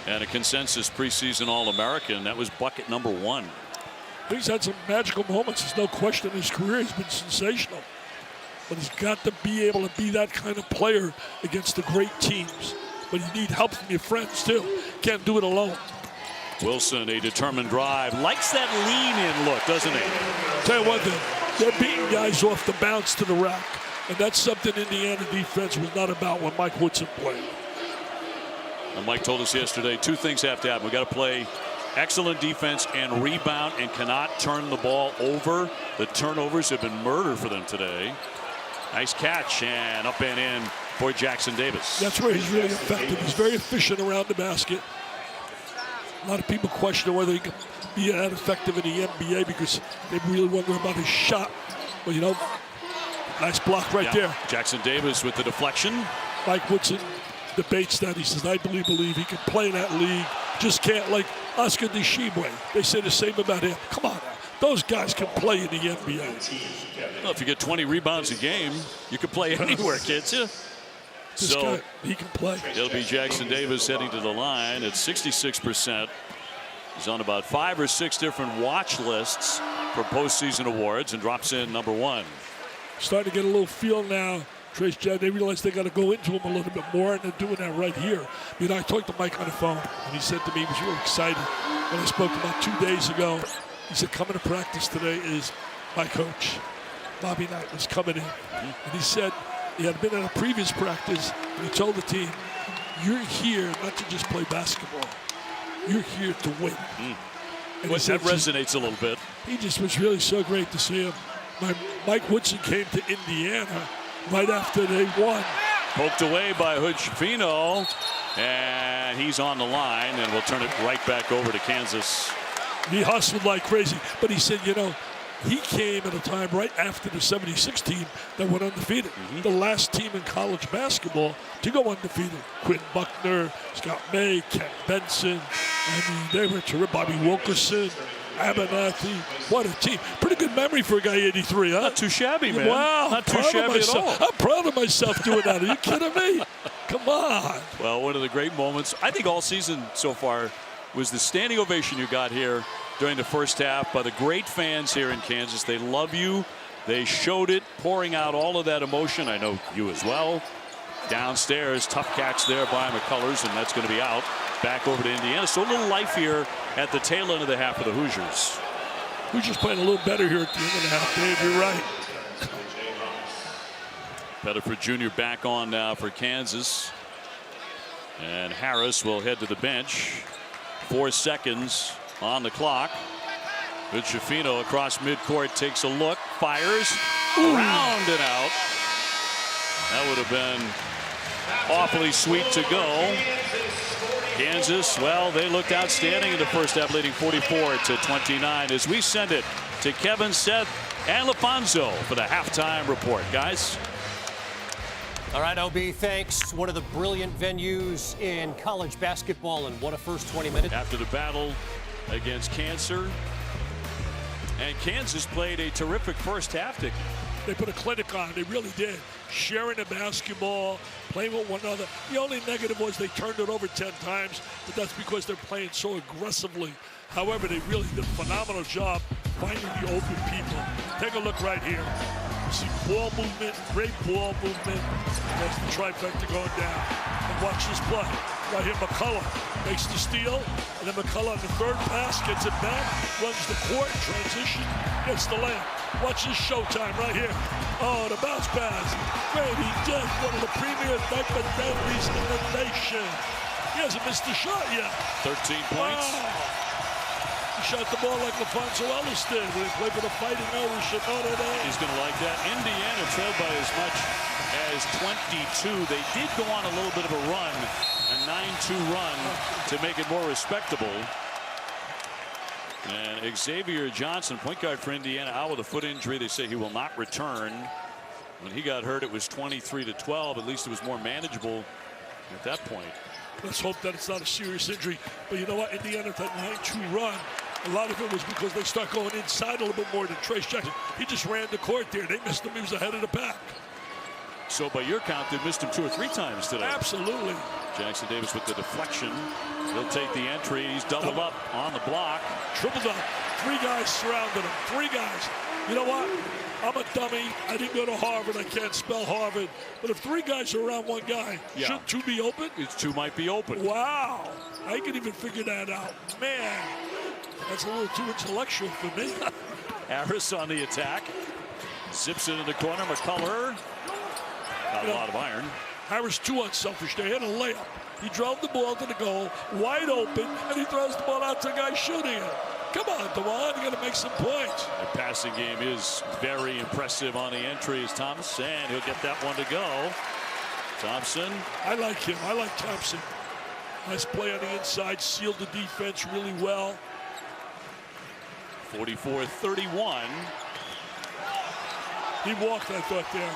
and a consensus preseason All-American. That was bucket number 1. He's had some magical moments. There's no question in his career. He's been sensational. But he's got to be able to be that kind of player against the great teams. But you need help from your friends, too. Can't do it alone. Wilson, a determined drive. Likes that lean-in look, doesn't he? Tell you one thing. They're beating guys off the bounce to the rack. And that's something Indiana defense was not about when Mike Woodson played. And Mike told us yesterday, 2 things have to happen. We got to play excellent defense and rebound and cannot turn the ball over. The turnovers have been murder for them today. Nice catch and up and in for Jackson Davis. That's where he's really effective. He's very efficient around the basket. A lot of people question whether he can be that effective in the NBA because they really wonder about his shot. But, you know, nice block right there. Jackson Davis with the deflection. Mike Woodson debates that. He says, I believe he can play in that league. Just can't, like Oscar Deshibwe. They say the same about him. Come on now. Those guys can play in the NBA. Well, if you get 20 rebounds a game, you can play anywhere, kids. This guy, he can play. It'll be Jackson Davis heading to the line at 66%. He's on about 5 or 6 different watch lists for postseason awards and drops in number 1. Starting to get a little feel now. Trayce Jackson, they realize they got to go into him a little bit more, and they're doing that right here. You know, I talked to Mike on the phone, and he said to me he was really excited when I spoke about 2 days ago. He said, coming to practice today is my coach. Bobby Knight was coming in. And he said he had been at a previous practice, and he told the team, you're here not to just play basketball. You're here to win. And well, that resonates a little bit. He just was really so great to see him. Mike Woodson came to Indiana right after they won. Poked away by Hood-Schifino, and he's on the line, and we'll turn it right back over to Kansas. He hustled like crazy, but he said, you know, he came at a time right after the 76 team that went undefeated. The last team in college basketball to go undefeated. Quinn Buckner, Scott May, Ken Benson. I mean, they were terrific. Bobby Wilkerson, Abernathy. What a team. Pretty good memory for a guy 83, huh? Not too shabby, man. Wow. Not too shabby at all. I'm proud of myself doing that. Are you kidding me? Come on. Well, one of the great moments, I think all season so far, was the standing ovation you got here during the first half by the great fans here in Kansas. They love you. They showed it, pouring out all of that emotion. I know you as well. Downstairs, tough catch there by McCullers, and that's going to be out. Back over to Indiana. So a little life here at the tail end of the half of the Hoosiers. Hoosiers playing a little better here at the end of the half, Dave. You're right. Pettiford Jr. back on now for Kansas. And Harris will head to the bench. 4 seconds on the clock. Hood-Schifino across midcourt takes a look, fires, around and out. That would have been awfully sweet to go. Kansas, well, they looked outstanding in the first half, leading 44-29 as we send it to Kevin, Seth, and LaFonso for the halftime report. Guys. All right, OB, thanks. One of the brilliant venues in college basketball, and what a first 20 minutes. After the battle against cancer, and Kansas played a terrific first half. They put a clinic on. They really did. Sharing the basketball, playing with one another. The only negative was they turned it over 10 times, but that's because they're playing so aggressively. However, they really did a phenomenal job finding the open people. Take a look right here. You see ball movement, great ball movement. That's the trifecta going down. And watch this play. Right here, McCullough makes the steal, and then McCullough on the third pass gets it back, runs the court, transition, gets the layup. Watch this showtime right here. Oh, the bounce pass. Grady Dick, one of the premier diaper dandies in the nation. He hasn't missed a shot yet. 13 points. Wow. He shot the ball like LaFonso Ellis did when he played for the Fighting Irish at Notre Dame. He's going to like that. Indiana trailed by as much as 22. They did go on a little bit of a run, a 9-2 run to make it more respectable. And Xavier Johnson, point guard for Indiana, out with a foot injury. They say he will not return. When he got hurt, it was 23-12. At least it was more manageable at that point. Let's hope that it's not a serious injury. But you know what? Indiana, that 9-2 run, a lot of it was because they start going inside a little bit more than Trace Jackson. He just ran the court there. They missed him. He was ahead of the pack. So by your count, they missed him 2 or 3 times today. Absolutely. Jackson Davis with the deflection. He'll take the entry. He's doubled up on the block. Tripled up. 3 guys surrounded him. 3 guys. You know what? I'm a dummy. I didn't go to Harvard. I can't spell Harvard. But if 3 guys are around 1 guy, shouldn't 2 be open? 2 might be open. Wow. I can even figure that out. Man, that's a little too intellectual for me. Harris on the attack. Zips it in the corner. McCullough. Not a lot of iron. Harris too unselfish. They had a layup. He drove the ball to the goal, wide open, and he throws the ball out to the guy shooting it. Come on, DeJuan, you got to make some points. The passing game is very impressive on the entry as Thomas, and he'll get that one to go. Thompson. I like him. I like Thompson. Nice play on the inside, sealed the defense really well. 44-31. He walked, I thought, there.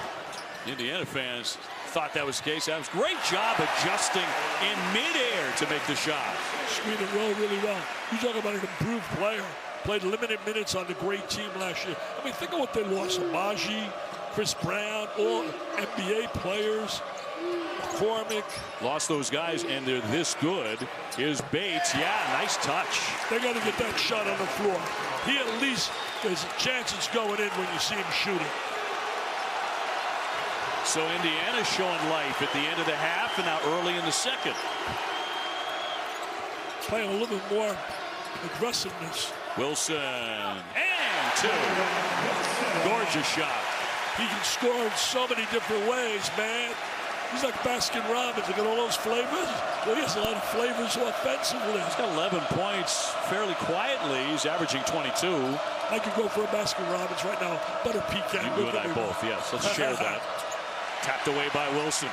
Indiana fans thought that was the case. That was a great job adjusting in midair to make the shot. Screen and roll really well. You talk about an improved player. Played limited minutes on the great team last year. I mean, think of what they lost. Amaji, Chris Brown, all NBA players. McCormick. Lost those guys, and they're this good. Here's Bates. Yeah, nice touch. They got to get that shot on the floor. He at least, there's a chance it's going in when you see him shooting. So Indiana showing life at the end of the half and now early in the second. Playing a little bit more aggressiveness. Wilson and 2. Gorgeous shot. He can score in so many different ways, man. He's like Baskin Robbins. Look at all those flavors. Well, he has a lot of flavors offensively. He's got 11 points fairly quietly. He's averaging 22. I could go for a Baskin Robbins right now. Butter pecan. You and I both, yes. Let's share that. Tapped away by Wilson.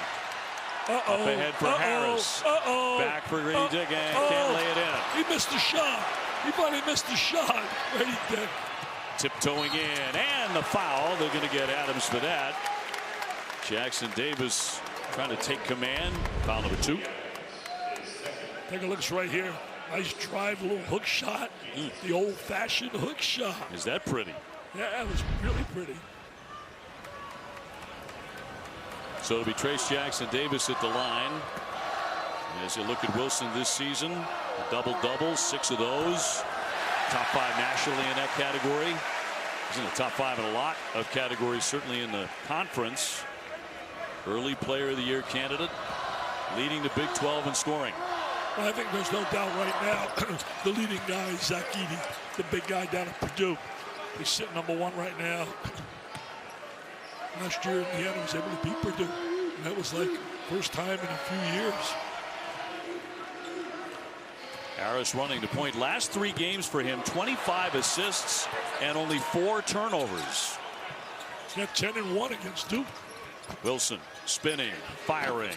Up ahead for Harris. Back for Grady Dick and can't lay it in. He missed the shot. He finally missed the shot. Grady Dick. Tiptoeing in and the foul. They're going to get Adams for that. Jackson Davis trying to take command. Foul number 2. Take a look right here. Nice drive, a little hook shot. The old-fashioned hook shot. Is that pretty? Yeah, it was really pretty. So it'll be Trace Jackson Davis at the line. As you look at Wilson this season, a double-double, 6 of those. Top 5 nationally in that category. He's in the top 5 in a lot of categories, certainly in the conference. Early Player of the Year candidate, leading the Big 12 in scoring. Well, I think there's no doubt right now the leading guy is Zach Edey, the big guy down at Purdue. He's sitting number 1 right now. Last year, Indiana was able to beat Purdue. And that was like first time in a few years. Harris running the point. Last 3 games for him, 25 assists and only 4 turnovers. He's got 10 and 1 against Duke. Wilson spinning, firing.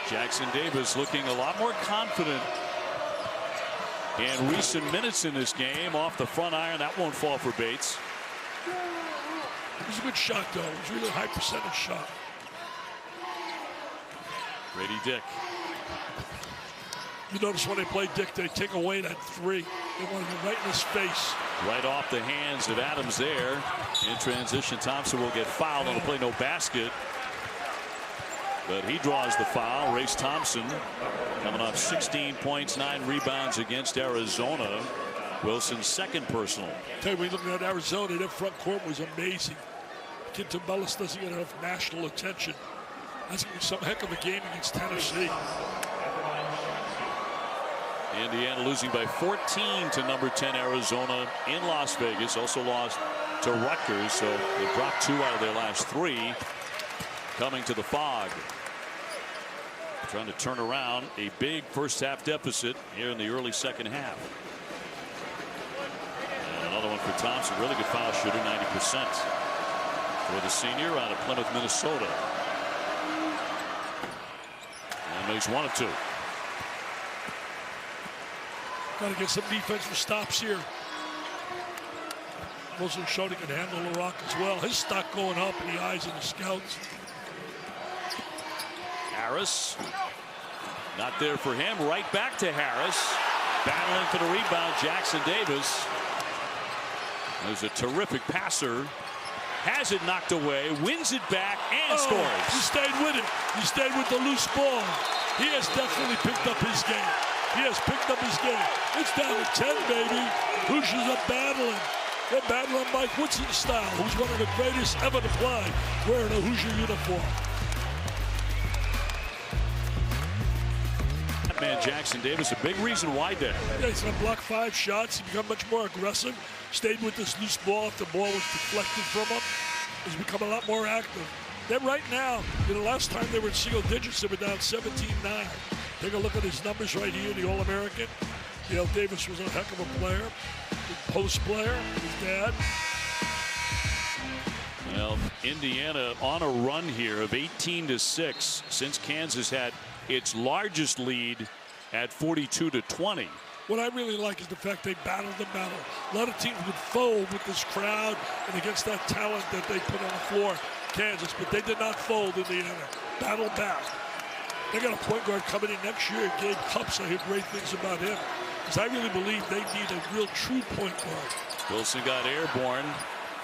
Jackson Davis looking a lot more confident in recent minutes in this game. Off the front iron, that won't fall for Bates. It was a good shot, though. It was really a high percentage shot. Grady Dick. You notice when they play Dick, they take away that 3. They want to go right in his face. Right off the hands of Adams there. In transition, Thompson will get fouled on the play, no basket. But he draws the foul. Race Thompson coming off 16 points, 9 rebounds against Arizona. Wilson's second personal. Tell you, when you look at Arizona, their front court was amazing. Kid Tumbelis doesn't get enough national attention. That's going to be some heck of a game against Tennessee. Indiana losing by 14 to number 10 Arizona in Las Vegas. Also lost to Rutgers, so they dropped 2 out of their last 3. Coming to the Fog. Trying to turn around a big first half deficit here in the early second half. And another one for Thompson. Really good foul shooter, 90% for the senior out of Plymouth, Minnesota. And makes 1 of 2. Got to get some defensive stops here. Wilson showed he can handle the rock as well. His stock going up in the eyes of the scouts. Harris. Not there for him. Right back to Harris. Battling for the rebound, Jackson Davis. There's a terrific passer. Has it knocked away. Wins it back and scores. He stayed with it. He stayed with the loose ball. He has definitely picked up his game. He has picked up his game. It's down to 10, baby. Hoosiers are battling. They're battling Mike Woodson style, who's one of the greatest ever to play wearing a Hoosier uniform. That man Jackson Davis, a big reason why that. Yeah, he's going to block 5 shots. He's become much more aggressive. Stayed with this loose ball if the ball was deflected from him. He's become a lot more active. Then right now, the last time they were in single digits, they were down 17-9. Take a look at his numbers right here, the All-American. You know, Davis was a heck of a player. Good post player, his dad. Well, Indiana on a run here of 18-6 since Kansas had its largest lead at 42-20. What I really like is the fact they battled the battle. A lot of teams would fold with this crowd and against that talent that they put on the floor, Kansas, but they did not fold, Indiana. Battled back. They got a point guard coming in next year, Gabe Cupps. I hear great things about him. Because I really believe they need a real true point guard. Wilson got airborne.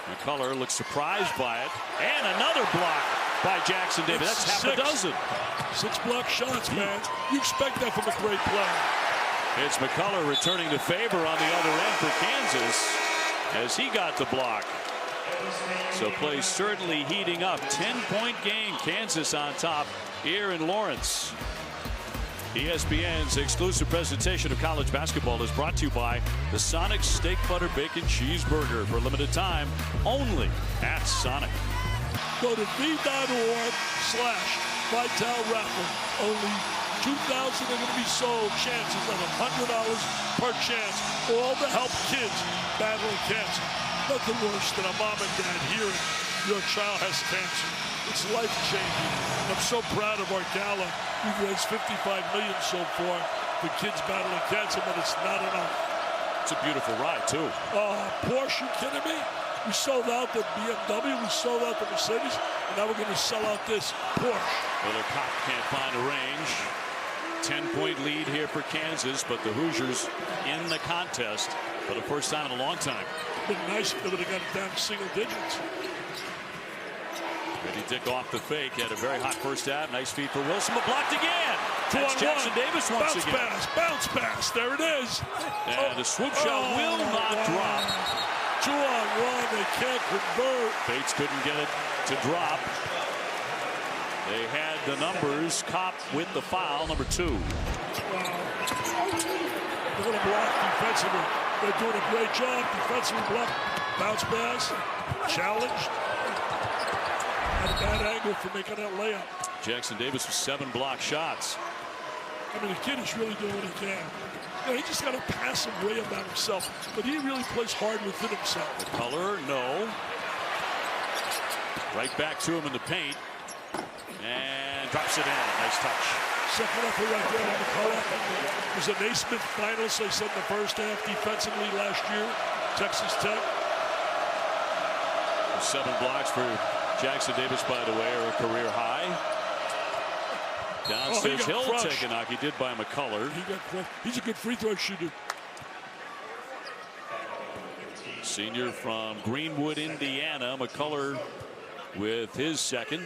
McCullough looks surprised by it. And another block by Jackson Davis. That's half a dozen. 6 block shots, man. You expect that from a great player. It's McCullough returning the favor on the other end for Kansas as he got the block. So play certainly heating up. 10-point game. Kansas on top here in Lawrence. ESPN's exclusive presentation of college basketball is brought to you by the Sonic Steak Butter Bacon Cheeseburger for a limited time only at Sonic. Go to v.org/Vital Raffle. Only 2,000 are going to be sold. Chances of $100 per chance. All to help kids battling cancer. nothing worse than a mom and dad hearing your child has cancer. It's life-changing. I'm so proud of our gala. We've raised $55 million so far for kids battling cancer, but it's not enough. It's a beautiful ride, too. Porsche, you kidding me? We sold out the BMW, we sold out the Mercedes, and now we're going to sell out this Porsche. Well, the Cop can't find a range. 10-point lead here for Kansas, but the Hoosiers in the contest for the first time in a long time. Been nice if they would have got it down to single digits. Grady Dick off the fake. Had a very hot first half. Nice feed for Wilson, but blocked again. That's Jackson Davis once again. Bounce pass. There it is. And the swoop shot will not drop. 2-on-1. They can't convert. Bates couldn't get it to drop. They had the numbers. Kopp with the foul, number 2. Wow. They're going to block defensively. They're doing a great job. Defensively block. Bounce pass. Challenged. Had a bad angle for making that layup. Jackson Davis with 7 block shots. I mean, the kid is really doing what he can. You know, he just got a passive way about himself, but he really plays hard within himself. McCullough, no. Right back to him in the paint. And drops it in. Nice touch. Second effort right there on McCullough. Was a Naismith finalist, they said, in the first half defensively last year. Texas Tech. 7 blocks for Jackson Davis, by the way, are a career high. Downstairs, Hill will take a knock. He did by McCullough. He's a good free throw shooter. Senior from Greenwood, Indiana. McCullough with his second.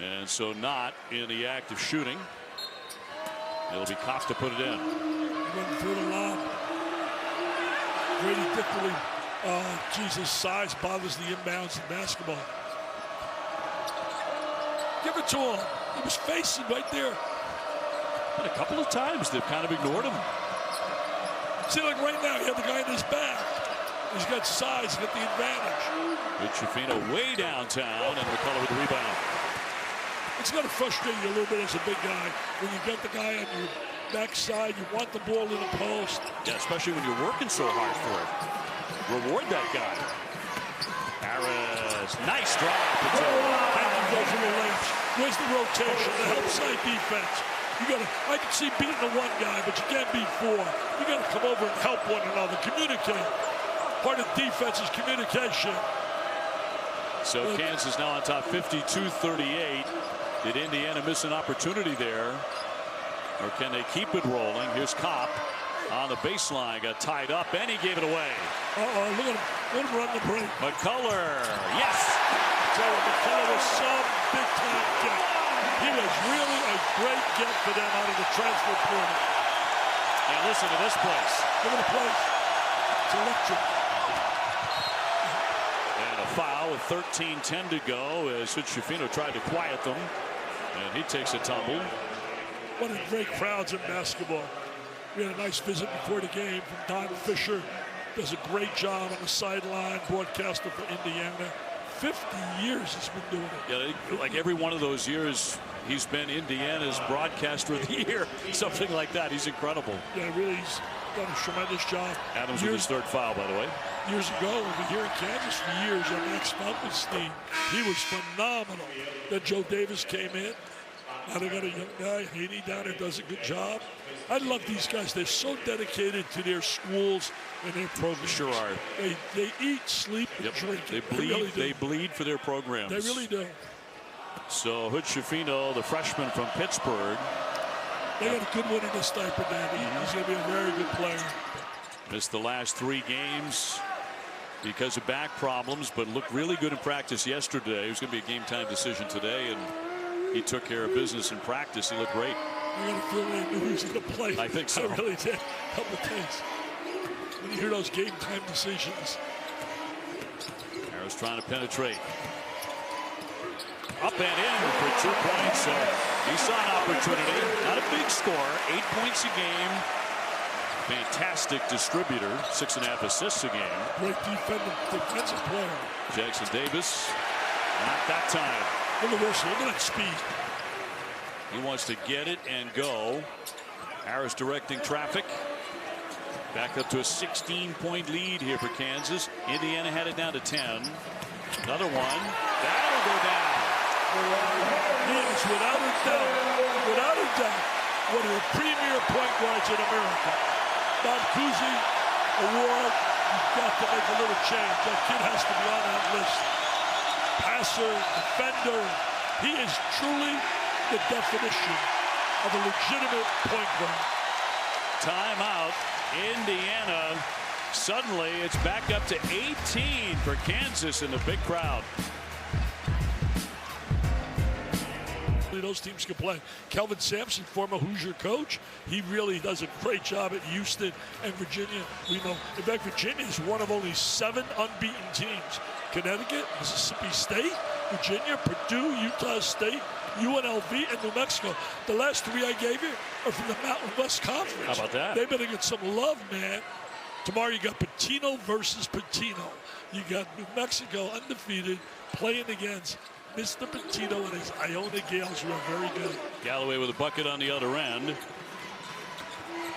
And so not in the act of shooting. It'll be Kopp to put it in. Running through the line. Grady Dick really, Jesus, size bothers the inbounds in basketball. Give it to him. He was facing right there. And a couple of times they've kind of ignored him. See, like right now, he had the guy in his back. He's got size, he's got the advantage. Richafino way downtown, and McCullough with the rebound. It's going to frustrate you a little bit as a big guy when you get the guy on your backside. You want the ball in the post. Yeah, especially when you're working so hard for it. Reward that guy. Harris, nice drive. Goes in the lanes. Where's the rotation? The help side defense. You got to. I can see beating the one guy, but you can't beat 4. You got to come over and help one another. Communicate. Part of defense is communication. So Kansas now on top, 52-38. Did Indiana miss an opportunity there? Or can they keep it rolling? Here's Kopp on the baseline. Got tied up, and he gave it away. Uh-oh, look at him. Let him run the break. McCullough, yes! So McCullough was some big-time get. He was really a great get for them out of the transfer portal. And listen to this place. Look at the place. It's electric. And a foul with 13:10 to go as Richafino tried to quiet them. And he takes a tumble. One of the great crowds in basketball. We had a nice visit before the game from Don Fisher. Does a great job on the sideline, broadcaster for Indiana. 50 years he's been doing it. Yeah, like every one of those years, he's been Indiana's broadcaster of the year. Something like that. He's incredible. Yeah, really, he's done a tremendous job. Adams with his 3rd foul, by the way. Years ago, over here in Kansas for years on Max Funkenstein, he was phenomenal. Then Joe Davis came in. Now they got a young guy, Haney, down there, does a good job. I love these guys. They're so dedicated to their schools and their programs. Sure are. They eat, sleep, and drink. They bleed. Really they bleed for their programs. They really do. So Richafino, the freshman from Pittsburgh. They got a good one in this type of day. He's going to be a very good player. Missed the last 3 games because of back problems, but looked really good in practice yesterday. It was going to be a game-time decision today, and he took care of business in practice. He looked great. I got a feeling they knew he was going to play. I think so. I really did. A couple of things. When you hear those game-time decisions. Harris trying to penetrate. Up and in for 2 points. So he saw an opportunity. Not a big score. 8 points a game. Fantastic distributor. 6.5 assists a game. Great defensive player. Jackson Davis. Not that time. Look at Wilson. Look at that speed. He wants to get it and go. Harris directing traffic. Back up to a 16-point lead here for Kansas. Indiana had it down to 10. Another one. That'll go down. He is without a doubt, one of the premier point guards in America. Bob Cousy Award, you've got to make a little change. That kid has to be on that list. Passer, defender, he is truly the definition of a legitimate point guard. Timeout. Indiana. Suddenly, it's back up to 18 for Kansas in the big crowd. Those teams can play. Kelvin Sampson, former Hoosier coach, he really does a great job at Houston and Virginia. We know, in fact, Virginia is one of only 7 unbeaten teams. Connecticut, Mississippi State, Virginia, Purdue, Utah State, UNLV, and New Mexico. The last 3 I gave you are from the Mountain West Conference. How about that? They better get some love, man. Tomorrow you got Patino versus Patino. You got New Mexico undefeated playing against Mr. Patino and his Iona Gales, who are very good. Galloway with a bucket on the other end.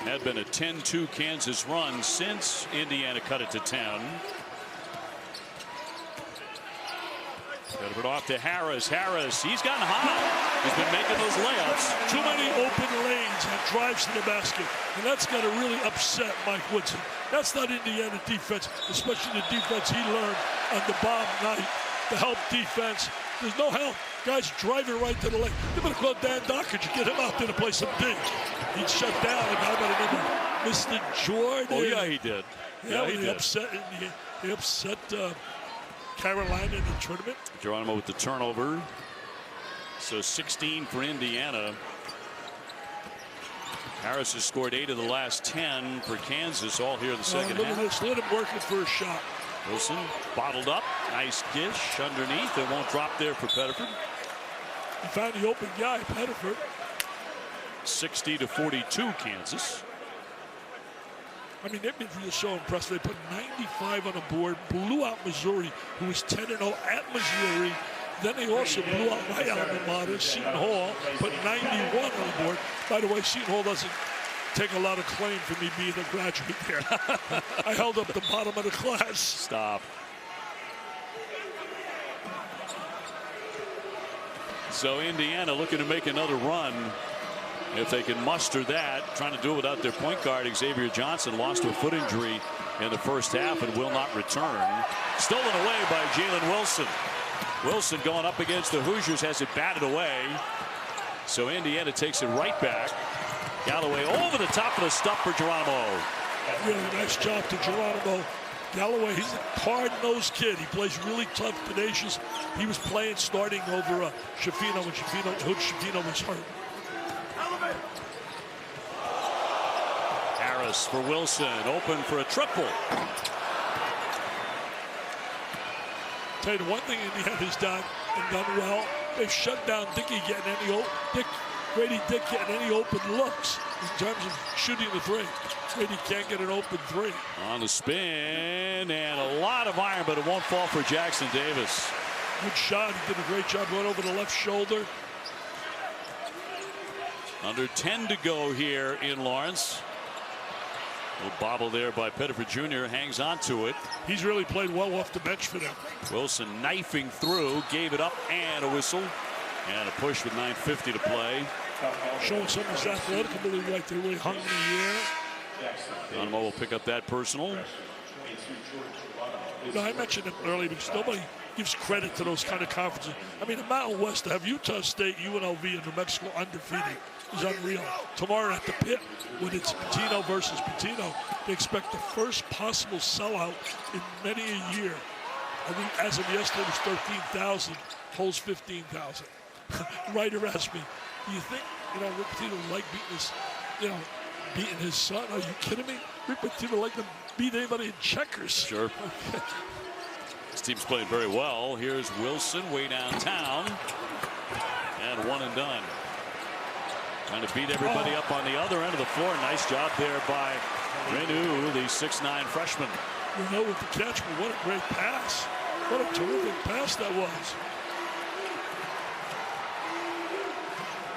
Had been a 10-2 Kansas run since Indiana cut it to 10. Got it off to Harris. Harris, he's gotten hot. He's been making those layups. Too many open lanes and drives to the basket. And that's got to really upset Mike Woodson. That's not Indiana defense, especially the defense he learned on the Bob night. The help defense. There's no help. Guys driving right to the lane. They're going to call Dan Dockage and get him out there to play some D. He'd shut down a guy by the name of Mr. Jordan. Oh, yeah, he did. Yeah, he did. He upset Carolina in the tournament. Geronimo with the turnover. So 16 for Indiana. Harris has scored 8 of the last 10 for Kansas, all here in the second look half. At this. Let him working for a shot. Wilson bottled up. Nice dish underneath. It won't drop there for Pettiford. He found the open guy, Pettiford. 60-42 Kansas. I mean, they've been just so impressed. They put 95 on the board, blew out Missouri, who was 10-0 at Missouri. Then they also blew out my alma mater, Seton Hall, put 91 on the board. By the way, Seton Hall doesn't take a lot of claim for me being a graduate there. I held up the bottom of the class. Stop. So Indiana looking to make another run. If they can muster that, trying to do it without their point guard, Xavier Johnson, lost to a foot injury in the first half and will not return. Stolen away by Jalen Wilson. Wilson going up against the Hoosiers, has it batted away. So Indiana takes it right back. Galloway over the top of the stump for Geronimo. Really nice job to Geronimo. Galloway, he's a hard-nosed kid. He plays really tough, tenacious. He was playing starting over Shafino when Shafino was hurt. Harris for Wilson, open for a triple. Tell you the one thing Indiana has done and done well, they've shut down Grady Dick getting any open looks in terms of shooting the three. Grady can't get an open three. On the spin and a lot of iron, but it won't fall for Jackson Davis. Good shot. He did a great job going over the left shoulder. Under 10 to go here in Lawrence. A little bobble there by Pettiford Jr. hangs on to it. He's really played well off the bench for them. Wilson knifing through, gave it up and a whistle. And a push with 9:50 to play. Showing some of his athletic ability right there, really hung in the air. Geronimo will pick up that personal. No, I mentioned it earlier because nobody gives credit to those kind of conferences. I mean, the Mountain West, to have Utah State, UNLV, and New Mexico undefeated is unreal. Tomorrow at the Pit, when it's Patino versus Patino, they expect the first possible sellout in many a year. I think as of yesterday, it was 13,000, holds 15,000. Writer asked me, do you think, Rick Pitino would like beating his son? Are you kidding me? Rick Pitino would like to beat anybody in checkers. Sure. Okay. This team's playing very well. Here's Wilson way downtown. And one and done. Trying to beat everybody up on the other end of the floor. Nice job there by Renu, the 6'9" freshman. With the catch, but what a great pass. What a terrific pass that was.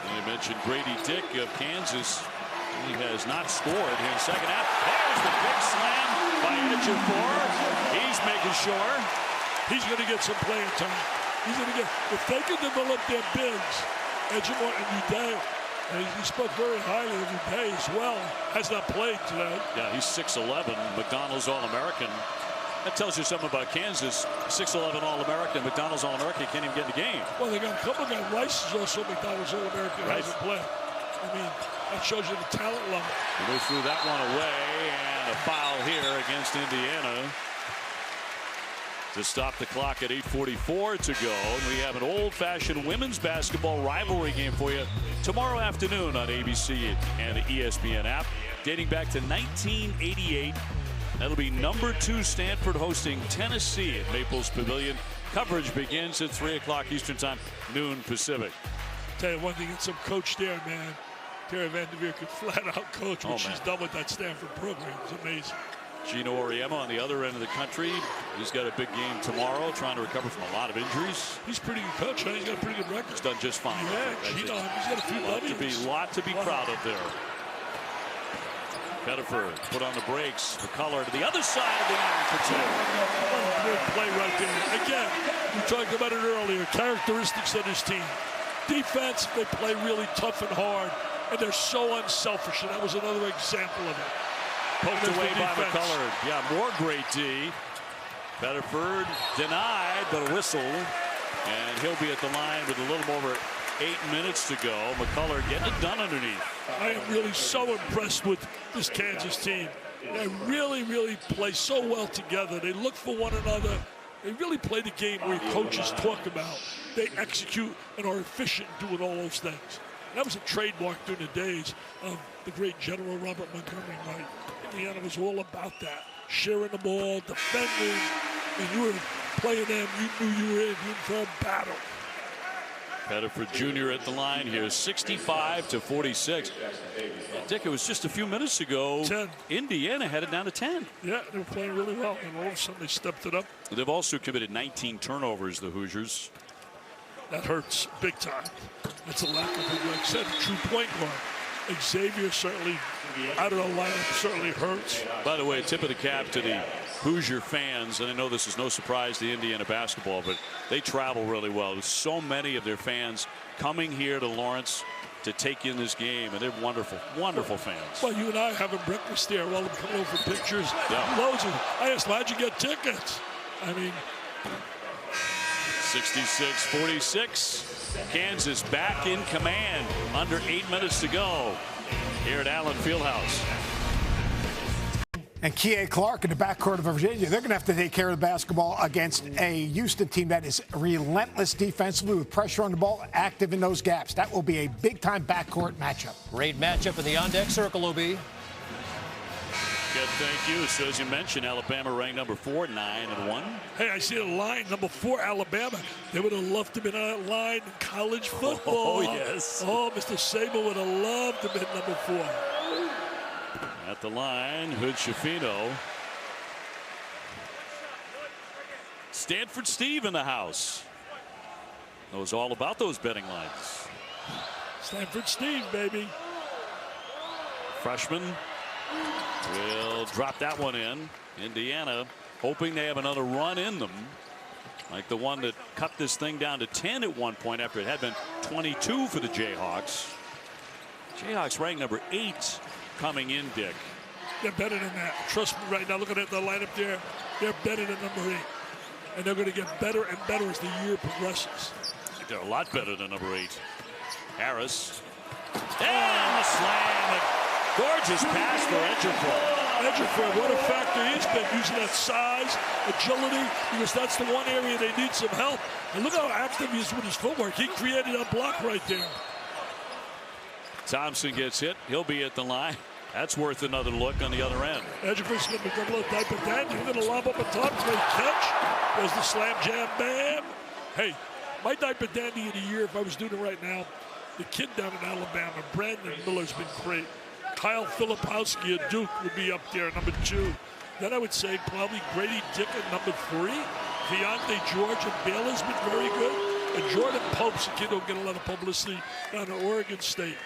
And you mentioned Grady Dick of Kansas. He has not scored in the second half. There's the big slam by Ejiofor. He's making sure. He's going to get some playing time. He's going to get, if they can develop their bigs, Ejiofor and Uday, and he spoke very highly of Uday as well, has not played today. Yeah, he's 6'11", McDonald's All-American. That tells you something about Kansas. 6'11" All-American, McDonald's All-American, can't even get in the game. Well, they got a couple of guys. Rice is also McDonald's All-American, right. Hasn't played. I mean, that shows you the talent level. They threw that one away, and a foul here against Indiana to stop the clock at 8:44 to go. And we have an old-fashioned women's basketball rivalry game for you tomorrow afternoon on ABC and the ESPN app, dating back to 1988. That'll be number 2 Stanford hosting Tennessee at Maples Pavilion. Coverage begins at 3 o'clock Eastern Time, noon Pacific. Tell you one thing, it's some coach there, man. Terry Vanderveer could flat out coach what she's done with that Stanford program. It's amazing. Gino Auriemma on the other end of the country. He's got a big game tomorrow, trying to recover from a lot of injuries. He's a pretty good coach. Huh? He's got a pretty good record. He's done just fine. Yeah, Gino, he's got a few lot to be proud of there. Pettiford put on the brakes. McCullough to the other side of the iron for 2. What a great play right there. Again, we talked about it earlier. Characteristics of this team. Defense, they play really tough and hard, and they're so unselfish, and that was another example of it. Poked away by McCullough. Yeah, more great D. Pettiford denied, but a whistle, and he'll be at the line with a little over 8 minutes to go. McCullough getting it done underneath. I am really so impressed with this Kansas team. They really, really play so well together. They look for one another. They really play the game where coaches talk about. They execute and are efficient doing all those things. And that was a trademark during the days of the great General Robert Montgomery Knight. Indiana was all about that. Sharing the ball, defending. When you were playing them, you knew you were in for a battle. Pettiford Jr. at the line here, 65-46. Dick, it was just a few minutes ago. 10. Indiana had it down to 10. Yeah, they were playing really well, and all of a sudden they stepped it up. They've also committed 19 turnovers, the Hoosiers. That hurts big time. That's a lack of, like I said, a true point guard. Xavier certainly out of the lineup certainly hurts. By the way, tip of the cap to the Hoosier fans, and I know this is no surprise to Indiana basketball, but they travel really well. There's so many of their fans coming here to Lawrence to take in this game, and they're wonderful, wonderful fans. Well, you and I having breakfast there while I'm coming over for pictures. Yeah. Loads of, I asked, how'd you get tickets? I mean, 66-46. Kansas back in command. Under 8 minutes to go here at Allen Fieldhouse. And Kie Clark in the backcourt of Virginia, they're going to have to take care of the basketball against a Houston team that is relentless defensively with pressure on the ball, active in those gaps. That will be a big-time backcourt matchup. Great matchup in the on-deck circle, OB. Good, thank you. So as you mentioned, Alabama ranked number 4, 9-1. Hey, I see a line, number 4, Alabama. They would have loved to be on that line in college football. Oh, yes. Oh, Mr. Saban would have loved to be number 4. At the line, Hood Schifino. Stanford Steve in the house. Knows all about those betting lines. Stanford Steve, baby. Freshman will drop that one in. Indiana hoping they have another run in them, like the one that cut this thing down to 10 at one point after it had been 22 for the Jayhawks. Jayhawks ranked number 8 coming in, Dick. They're better than that. Trust me right now, looking at the lineup there, they're better than number 8. And they're going to get better and better as the year progresses. I think they're a lot better than number 8. Harris. And the slam. A gorgeous pass for Ejiofor. Ejiofor, what a factor he's been using that size, agility, because that's the one area they need some help. And look how active he is with his footwork. He created a block right there. Thompson gets hit. He'll be at the line. That's worth another look on the other end. Ejiofor's going to become a little type of dandy. He's going to lob up a top. Great catch. There's the slam jam, bam. Hey, my type of dandy of the year, if I was doing it right now, the kid down in Alabama, Brandon Miller's been great. Kyle Filipowski at Duke would be up there, number 2. Then I would say probably Grady Dick at number 3. Keontae George at Baylor's been very good. And Jordan Pope's a kid who'll get a lot of publicity down at Oregon State.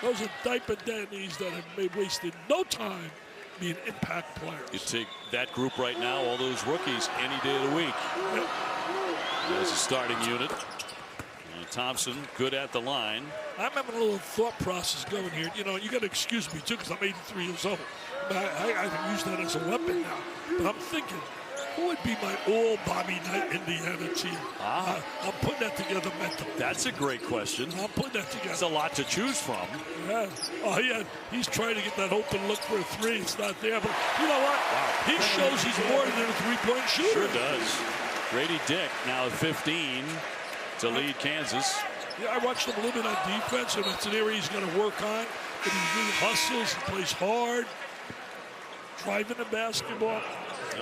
Those are diaper dandies that have wasted no time being impact players. You take that group right now, all those rookies, any day of the week. Yep. There's a starting unit. Thompson, good at the line. I'm having a little thought process going here. You know, you got to excuse me, too, because I'm 83 years old. I can use that as a weapon now. But I'm thinking, who would be my all-Bobby Knight Indiana team? I'm putting that together mentally. That's a great question. I'm putting that together. There's a lot to choose from. Yeah. Oh, yeah. He's trying to get that open look for a three. It's not there. But you know what? Wow. He shows he's more than a three-point shooter. Sure does. Grady Dick now at 15 to lead Kansas. Yeah, I watched him a little bit on defense, and that's an area he's going to work on. But he really hustles, he plays hard, driving the basketball.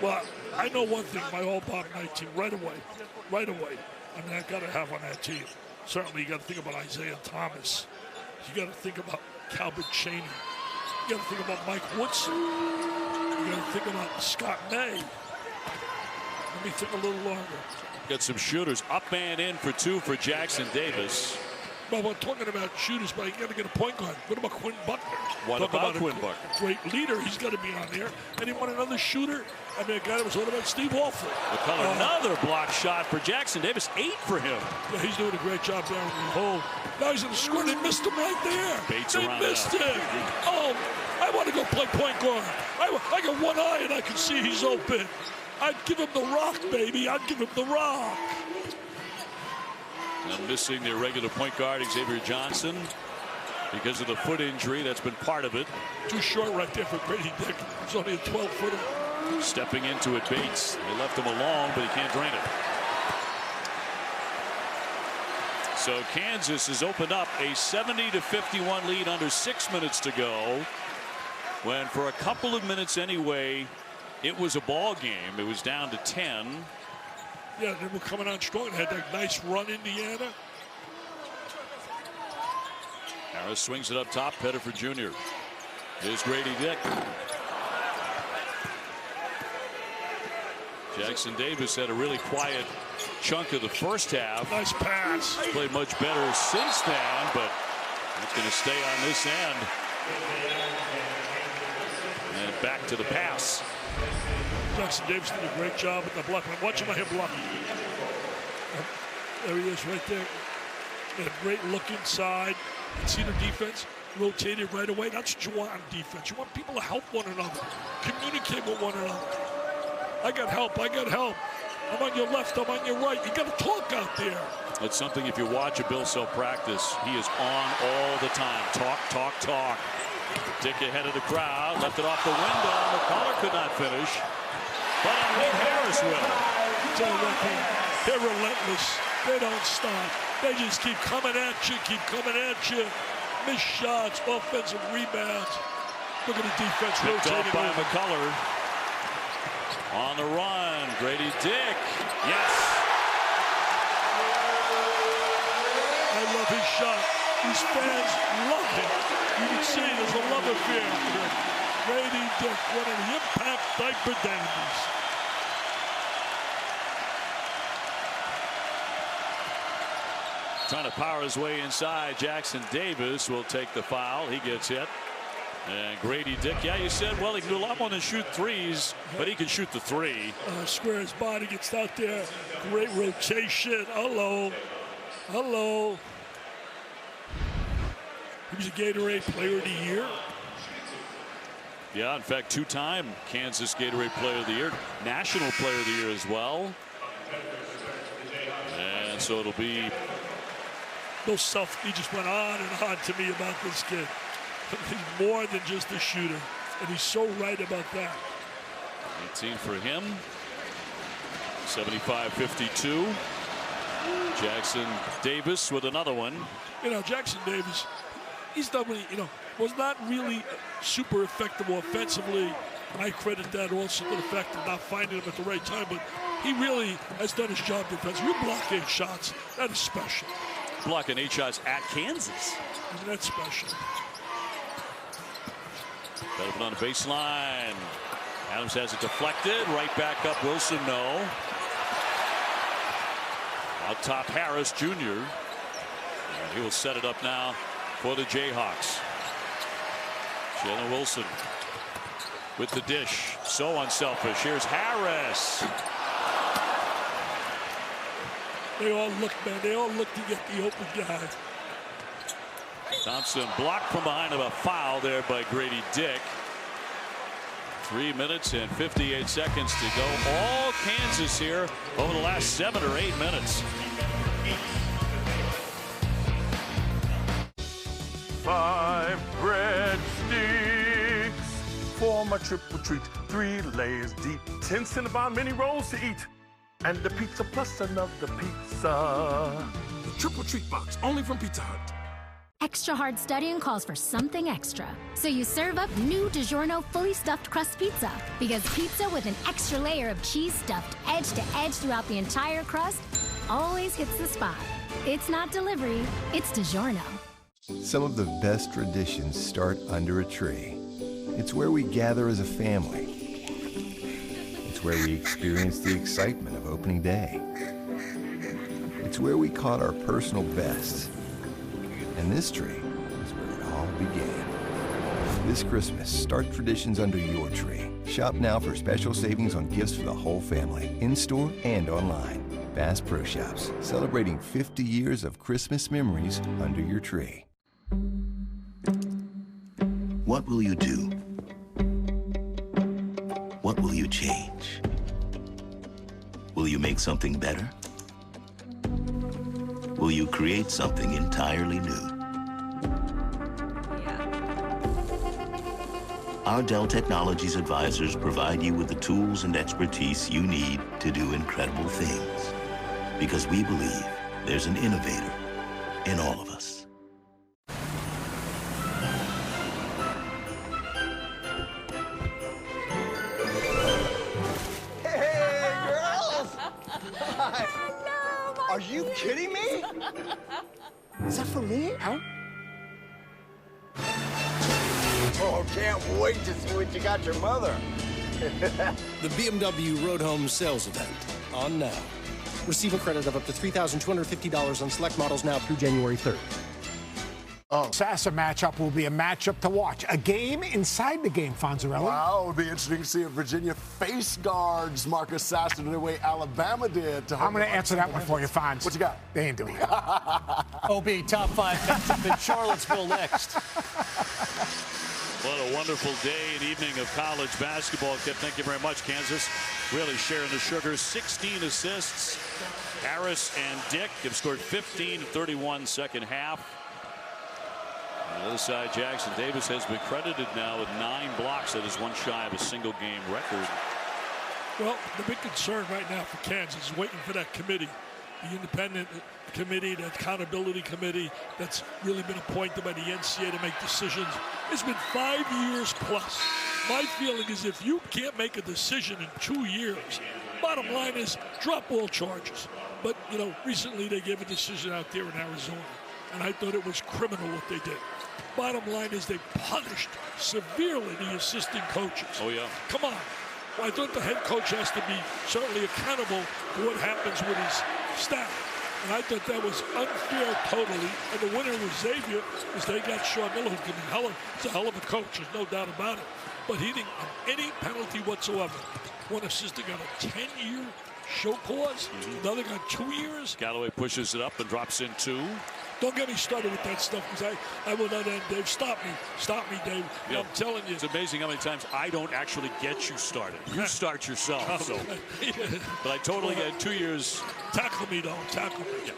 Well, I know one thing, my all-Bob Knight team, right away. I mean, I got to have on that team. Certainly, you got to think about Isaiah Thomas. You got to think about Calvin Chaney. You got to think about Mike Woodson. You got to think about Scott May. Let me think a little longer. Got some shooters. Up and in for two for Jackson Davis. Well, we're talking about shooters, but you got to get a point guard. What about Quinn Buckner? What about Quinn Buckner? Great leader. He's got to be on there. And he want another shooter. I mean, a guy that was what about Steve Alford? Another block shot for Jackson Davis. 8 for him. Yeah, he's doing a great job down in the hole. Now he's in the score. They missed him right there. They missed him. Oh, I want to go play point guard. I got one eye and I can see he's open. I'd give him the rock, baby. I'd give him the rock. And missing their regular point guard, Xavier Johnson, because of the foot injury. That's been part of it. Too short right there for Grady Dick. He's only a 12-footer. Stepping into it, Bates. They left him alone, but he can't drain it. So Kansas has opened up a 70-51 lead under 6 minutes to go. When for a couple of minutes anyway, it was a ball game. It was down to 10. Yeah, they were coming on strong. They had that nice run, Indiana. Harris swings it up top. Pettiford Jr. Here's Grady Dick. Jackson Davis had a really quiet chunk of the first half. Nice pass. He's played much better since then, but it's going to stay on this end. And back to the pass. Jackson Davis did a great job with the block. Watch him out here blocking. There he is right there. Had a great look inside. You see the defense rotated right away. That's what you want on defense. You want people to help one another. Communicate with one another. I got help. I'm on your left. I'm on your right. You got to talk out there. It's something if you watch a Bill Self practice, he is on all the time. Talk. Dick ahead of the crowd. Left it off the window. McCullough could not finish. But I think Harris will. They're relentless. They don't stop. They just keep coming at you. Missed shots, offensive rebounds. Look at the defense rotating. Picked up by McCullough. On the run, Grady Dick. Yes. I love his shot. These fans love him. You can see there's a love affair here. Grady Dick, one of the impact diaper dandies. Trying to power his way inside. Jackson Davis will take the foul. He gets hit. And Grady Dick, yeah, you said, well, he can do a lot more than shoot threes, but he can shoot the three. Square his body, gets out there. Great rotation. Hello. He was a Gatorade Player of the Year. Yeah, in fact, 2-time Kansas Gatorade Player of the Year, National Player of the Year as well. And so it'll be. Bill Self, he just went on and on to me about this kid. He's more than just a shooter, and he's so right about that. 18 for him. 75-52. Jackson Davis with another one. You know, Jackson Davis, he's definitely, was not really super effective offensively. I credit that also to the fact of not finding him at the right time, but he really has done his job defensively. You block 8 shots. That is special. Blocking 8 shots at Kansas. I mean, that's special. Better on the baseline. Adams has it deflected. Right back up. Wilson, no. Out top, Harris Jr. And he will set it up now for the Jayhawks. Jalen Wilson with the dish. So unselfish. Here's Harris. They all look, man. They all look to get the open guy. Thompson blocked from behind of a foul there by Grady Dick. 3 minutes and 58 seconds to go. All Kansas here over the last 7 or 8 minutes. 5 bread sticks for my triple treat. 3 layers deep. 10 Cinnabon mini rolls to eat. And the pizza plus another pizza. The triple treat box, only from Pizza Hut. Extra hard studying calls for something extra. So you serve up new DiGiorno fully stuffed crust pizza. Because pizza with an extra layer of cheese stuffed edge to edge throughout the entire crust always hits the spot. It's not delivery, it's DiGiorno. Some of the best traditions start under a tree. It's where we gather as a family. It's where we experience the excitement of opening day. It's where we caught our personal bests. And this tree is where it all began. This Christmas, start traditions under your tree. Shop now for special savings on gifts for the whole family, in-store and online. Bass Pro Shops, celebrating 50 years of Christmas memories under your tree. What will you do? What will you change? Will you make something better? Will you create something entirely new? Our Dell Technologies advisors provide you with the tools and expertise you need to do incredible things. Because we believe there's an innovator in all of us. Hey, girls! Hi. Are you kidding me? Is that for me? Huh? Oh, can't wait to see what you got your mother. The BMW Road Home Sales Event on now. Receive a credit of up to $3,250 on select models now through January 3rd. Sassa matchup will be a matchup to watch. A game inside the game, Fonzarelli. Wow, it would be interesting to see if Virginia face guards Marcus Sasser the way Alabama did. I'm going to answer that one for you, Fonz. What you got? They ain't doing it. OB, top 5 matchup in Charlottesville next. What a wonderful day and evening of college basketball. Kip, thank you very much, Kansas. Really sharing the sugar. 16 assists. Harris and Dick have scored 15 to 31 second half. On the other side, Jackson Davis has been credited now with 9 blocks. That is one shy of a single game record. Well, the big concern right now for Kansas is waiting for that committee, the independent committee, the accountability committee that's really been appointed by the NCAA to make decisions. It's been 5 years plus. My feeling is if you can't make a decision in 2 years, bottom line is drop all charges. But, you know, recently they gave a decision out there in Arizona, and I thought it was criminal what they did. Bottom line is they punished severely the assistant coaches. Oh, yeah. Come on. Well, I thought the head coach has to be certainly accountable for what happens with his staff. And I thought that was unfair totally. And the winner was Xavier, because they got Sean Miller, who can be he's a hell of a coach, there's no doubt about it. But he didn't have any penalty whatsoever. One assistant got a 10-year show cause. Another got 2 years. Galloway pushes it up and drops in 2. Don't get me started with that stuff, because I will not end. Dave, stop me, Dave. You know, I'm telling you. It's amazing how many times I don't actually get you started. You start yourself. So. But I totally get 2 years. Tackle me, though. Tackle me.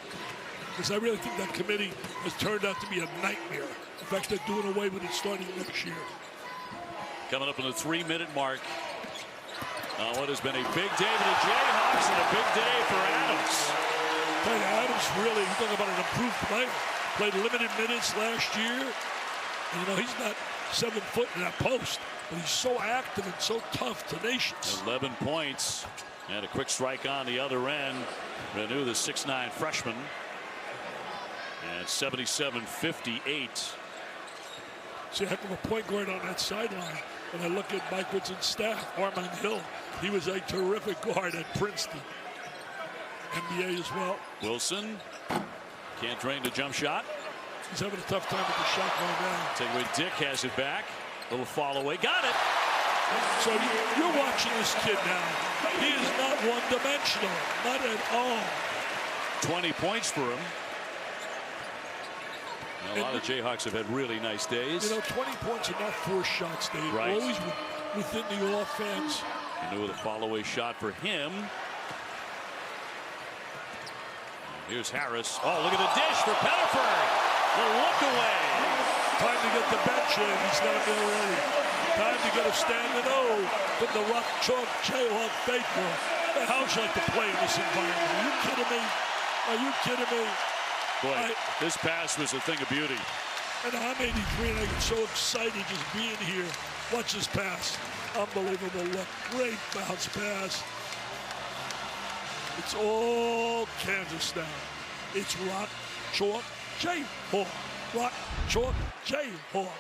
Because I really think that committee has turned out to be a nightmare. In fact, they're doing away with it starting next year. Coming up on the 3-minute mark. What has been a big day for the Jayhawks and a big day for Adams. Adams really, you talk about an improved player. Played limited minutes last year. And, you know, he's not 7 foot in that post, but he's so active and so tough, tenacious. 11 points and a quick strike on the other end. Renew, the 6'9" freshman. And 77-58. See a heck of a point guard on that sideline. When I look at Mike Woodson's staff, Armand Hill, he was a terrific guard at Princeton. NBA as well. Wilson can't drain the jump shot. He's having a tough time with the shot going down. Take away, Dick has it back. Little fall away. Got it. So you're watching this kid now. He is not one-dimensional. Not at all. 20 points for him. A lot of Jayhawks have had really nice days. You know, 20 points are not forced shots, Dave. Right. Always within the offense. You know, the follow-away shot for him. Here's Harris. Oh, look at the dish for Pettiford. The look away. Time to get the bench in. He's not there already. Time to get a standing O from the Rock Chalk Jayhawk faithful. How'd you like to play in this environment? Are you kidding me? Are you kidding me? Boy, this pass was a thing of beauty. And I'm 83 and I get so excited just being here. Watch this pass. Unbelievable look. Great bounce pass. It's all Kansas now. It's Rock Chalk Jayhawk. Rock Chalk Jayhawk.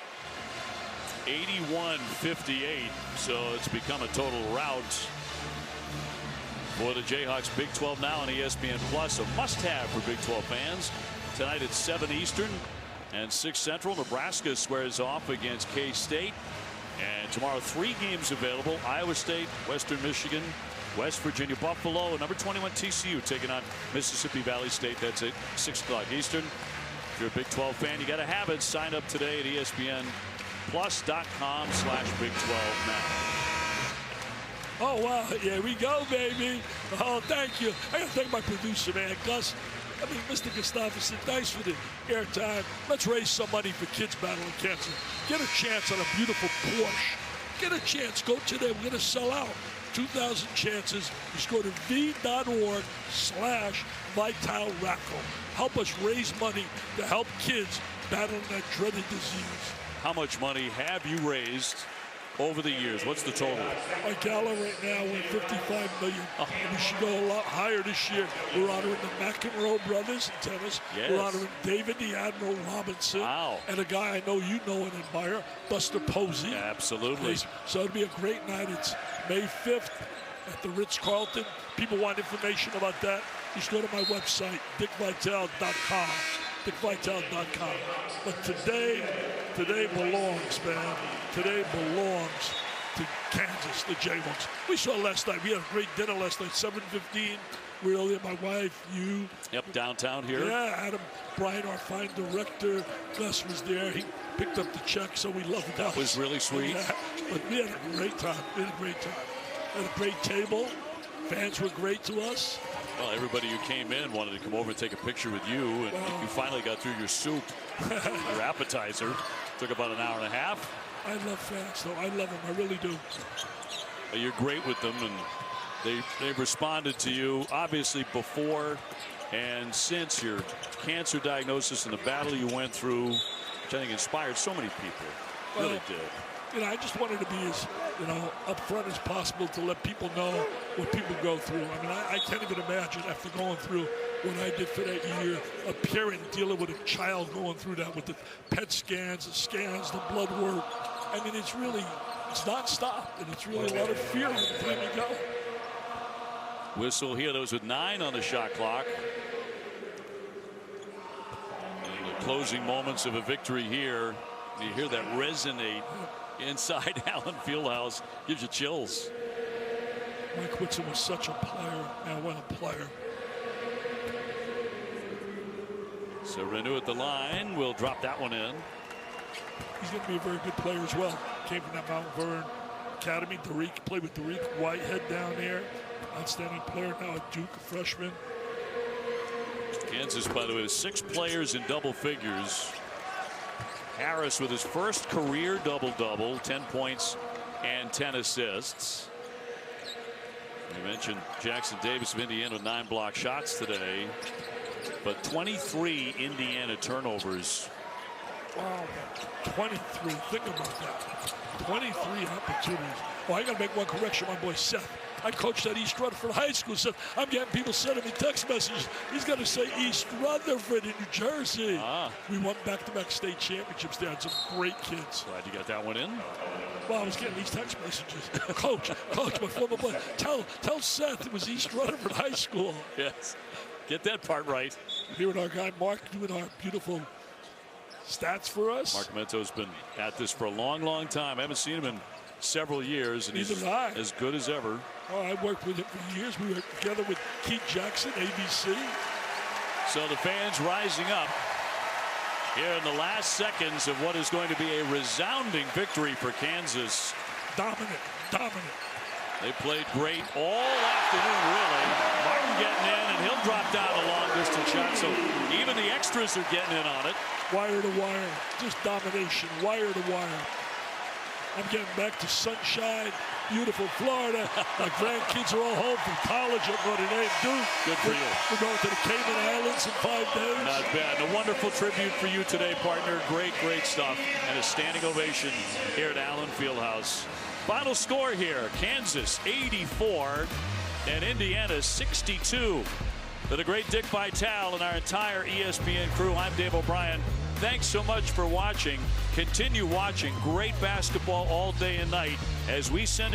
81-58. So it's become a total rout for the Jayhawks. Big 12 now on ESPN Plus, a must-have for Big 12 fans. Tonight at 7 Eastern and 6 Central. Nebraska squares off against K-State. And tomorrow, 3 games available. Iowa State, Western Michigan, West Virginia, Buffalo, and number 21 TCU taking on Mississippi Valley State. That's at 6 o'clock Eastern. If you're a Big 12 fan, you got to have it. Sign up today at ESPNplus.com/Big 12 now. Oh, wow. Here we go, baby. Oh, thank you. I got to thank my producer, man, Gus. I mean, Mr. Gustafson, thanks for the airtime. Let's raise some money for kids battling cancer. Get a chance on a beautiful Porsche. Get a chance. Go today. We're going to sell out. 2,000 chances. Just go to v.org/Vital Raffle. Help us raise money to help kids battling that dreaded disease. How much money have you raised over the years? What's the total? Our gala right now, we're $55 million. Oh. We should go a lot higher this year. We're honoring the McEnroe brothers in tennis. Yes. We're honoring David the Admiral Robinson. Wow. And a guy I know you know and admire, Buster Posey. Absolutely. So it'll be a great night. It's May 5th at the Ritz-Carlton. People want information about that. Just go to my website, dickvital.com. dickvital.com. But today belongs, man. Today belongs to Kansas, the Jayhawks. We saw last night. We had a great dinner last night, 7:15. We were there, my wife, you. Yep, downtown here. Yeah, Adam Bryant, our fine director. Gus was there. He picked up the check, so we loved that. That was really sweet. Yeah, but we had a great time. We had a great time. We had a great table. Fans were great to us. Well, everybody who came in wanted to come over and take a picture with you, and you finally got through your soup, your appetizer. Took about an hour and a half. I love fans, though. I love them. I really do. You're great with them, and they've responded to you, obviously, before and since your cancer diagnosis and the battle you went through, which I think inspired so many people. Really did. You know, I just wanted to be as, upfront as possible to let people know what people go through. I mean, I can't even imagine after going through what I did for that year, a parent dealing with a child going through that with the PET scans, the blood work. I mean, it's nonstop, and it's really a lot of fear every time you go. Whistle here, those with 9 on the shot clock. And the closing moments of a victory here. You hear that resonate inside Allen Fieldhouse. Gives you chills. Mike Whitson was such a player. Man, what a player. So Renew at the line. We'll drop that one in. He's going to be a very good player as well. Came from that Mount Vernon Academy. Played with Derek Whitehead down there. Outstanding player now at Duke, a freshman. Kansas, by the way, 6 players in double figures. Harris with his first career double-double, 10 points and 10 assists. You mentioned Jackson Davis of Indiana with 9 block shots today, but 23 Indiana turnovers. Wow, 23. Think about that. 23 opportunities. Oh, I got to make one correction, my boy Seth. I coached at East Rutherford High School. So I'm getting people sending me text messages. He's going to say East Rutherford in New Jersey. We won back-to-back state championships there. Had some great kids. Glad you got that one in. Well, I was getting these text messages. Coach, my former boy, tell Seth it was East Rutherford High School. Yes. Get that part right. Here with our guy Mark doing our beautiful stats for us. Mark Mento's been at this for a long, long time. I haven't seen him in several years, and he's as good as ever. Oh, I worked with him for years. We worked together with Keith Jackson, ABC. So the fans rising up here in the last seconds of what is going to be a resounding victory for Kansas. Dominant. They played great all afternoon, really. Martin getting in, and he'll drop down a long-distance shot, so even the extras are getting in on it. Wire to wire, just domination, wire to wire. I'm getting back to sunshine, beautiful Florida. My grandkids are all home from college at Notre Dame. Dude, good for you. We're going to the Cayman Islands in 5 days. Not bad. And a wonderful tribute for you today, partner. Great stuff. And a standing ovation here at Allen Fieldhouse. Final score here, Kansas 84 and Indiana 62. For the great Dick Vitale and our entire ESPN crew, I'm Dave O'Brien. Thanks so much for watching. Continue watching great basketball all day and night as we send it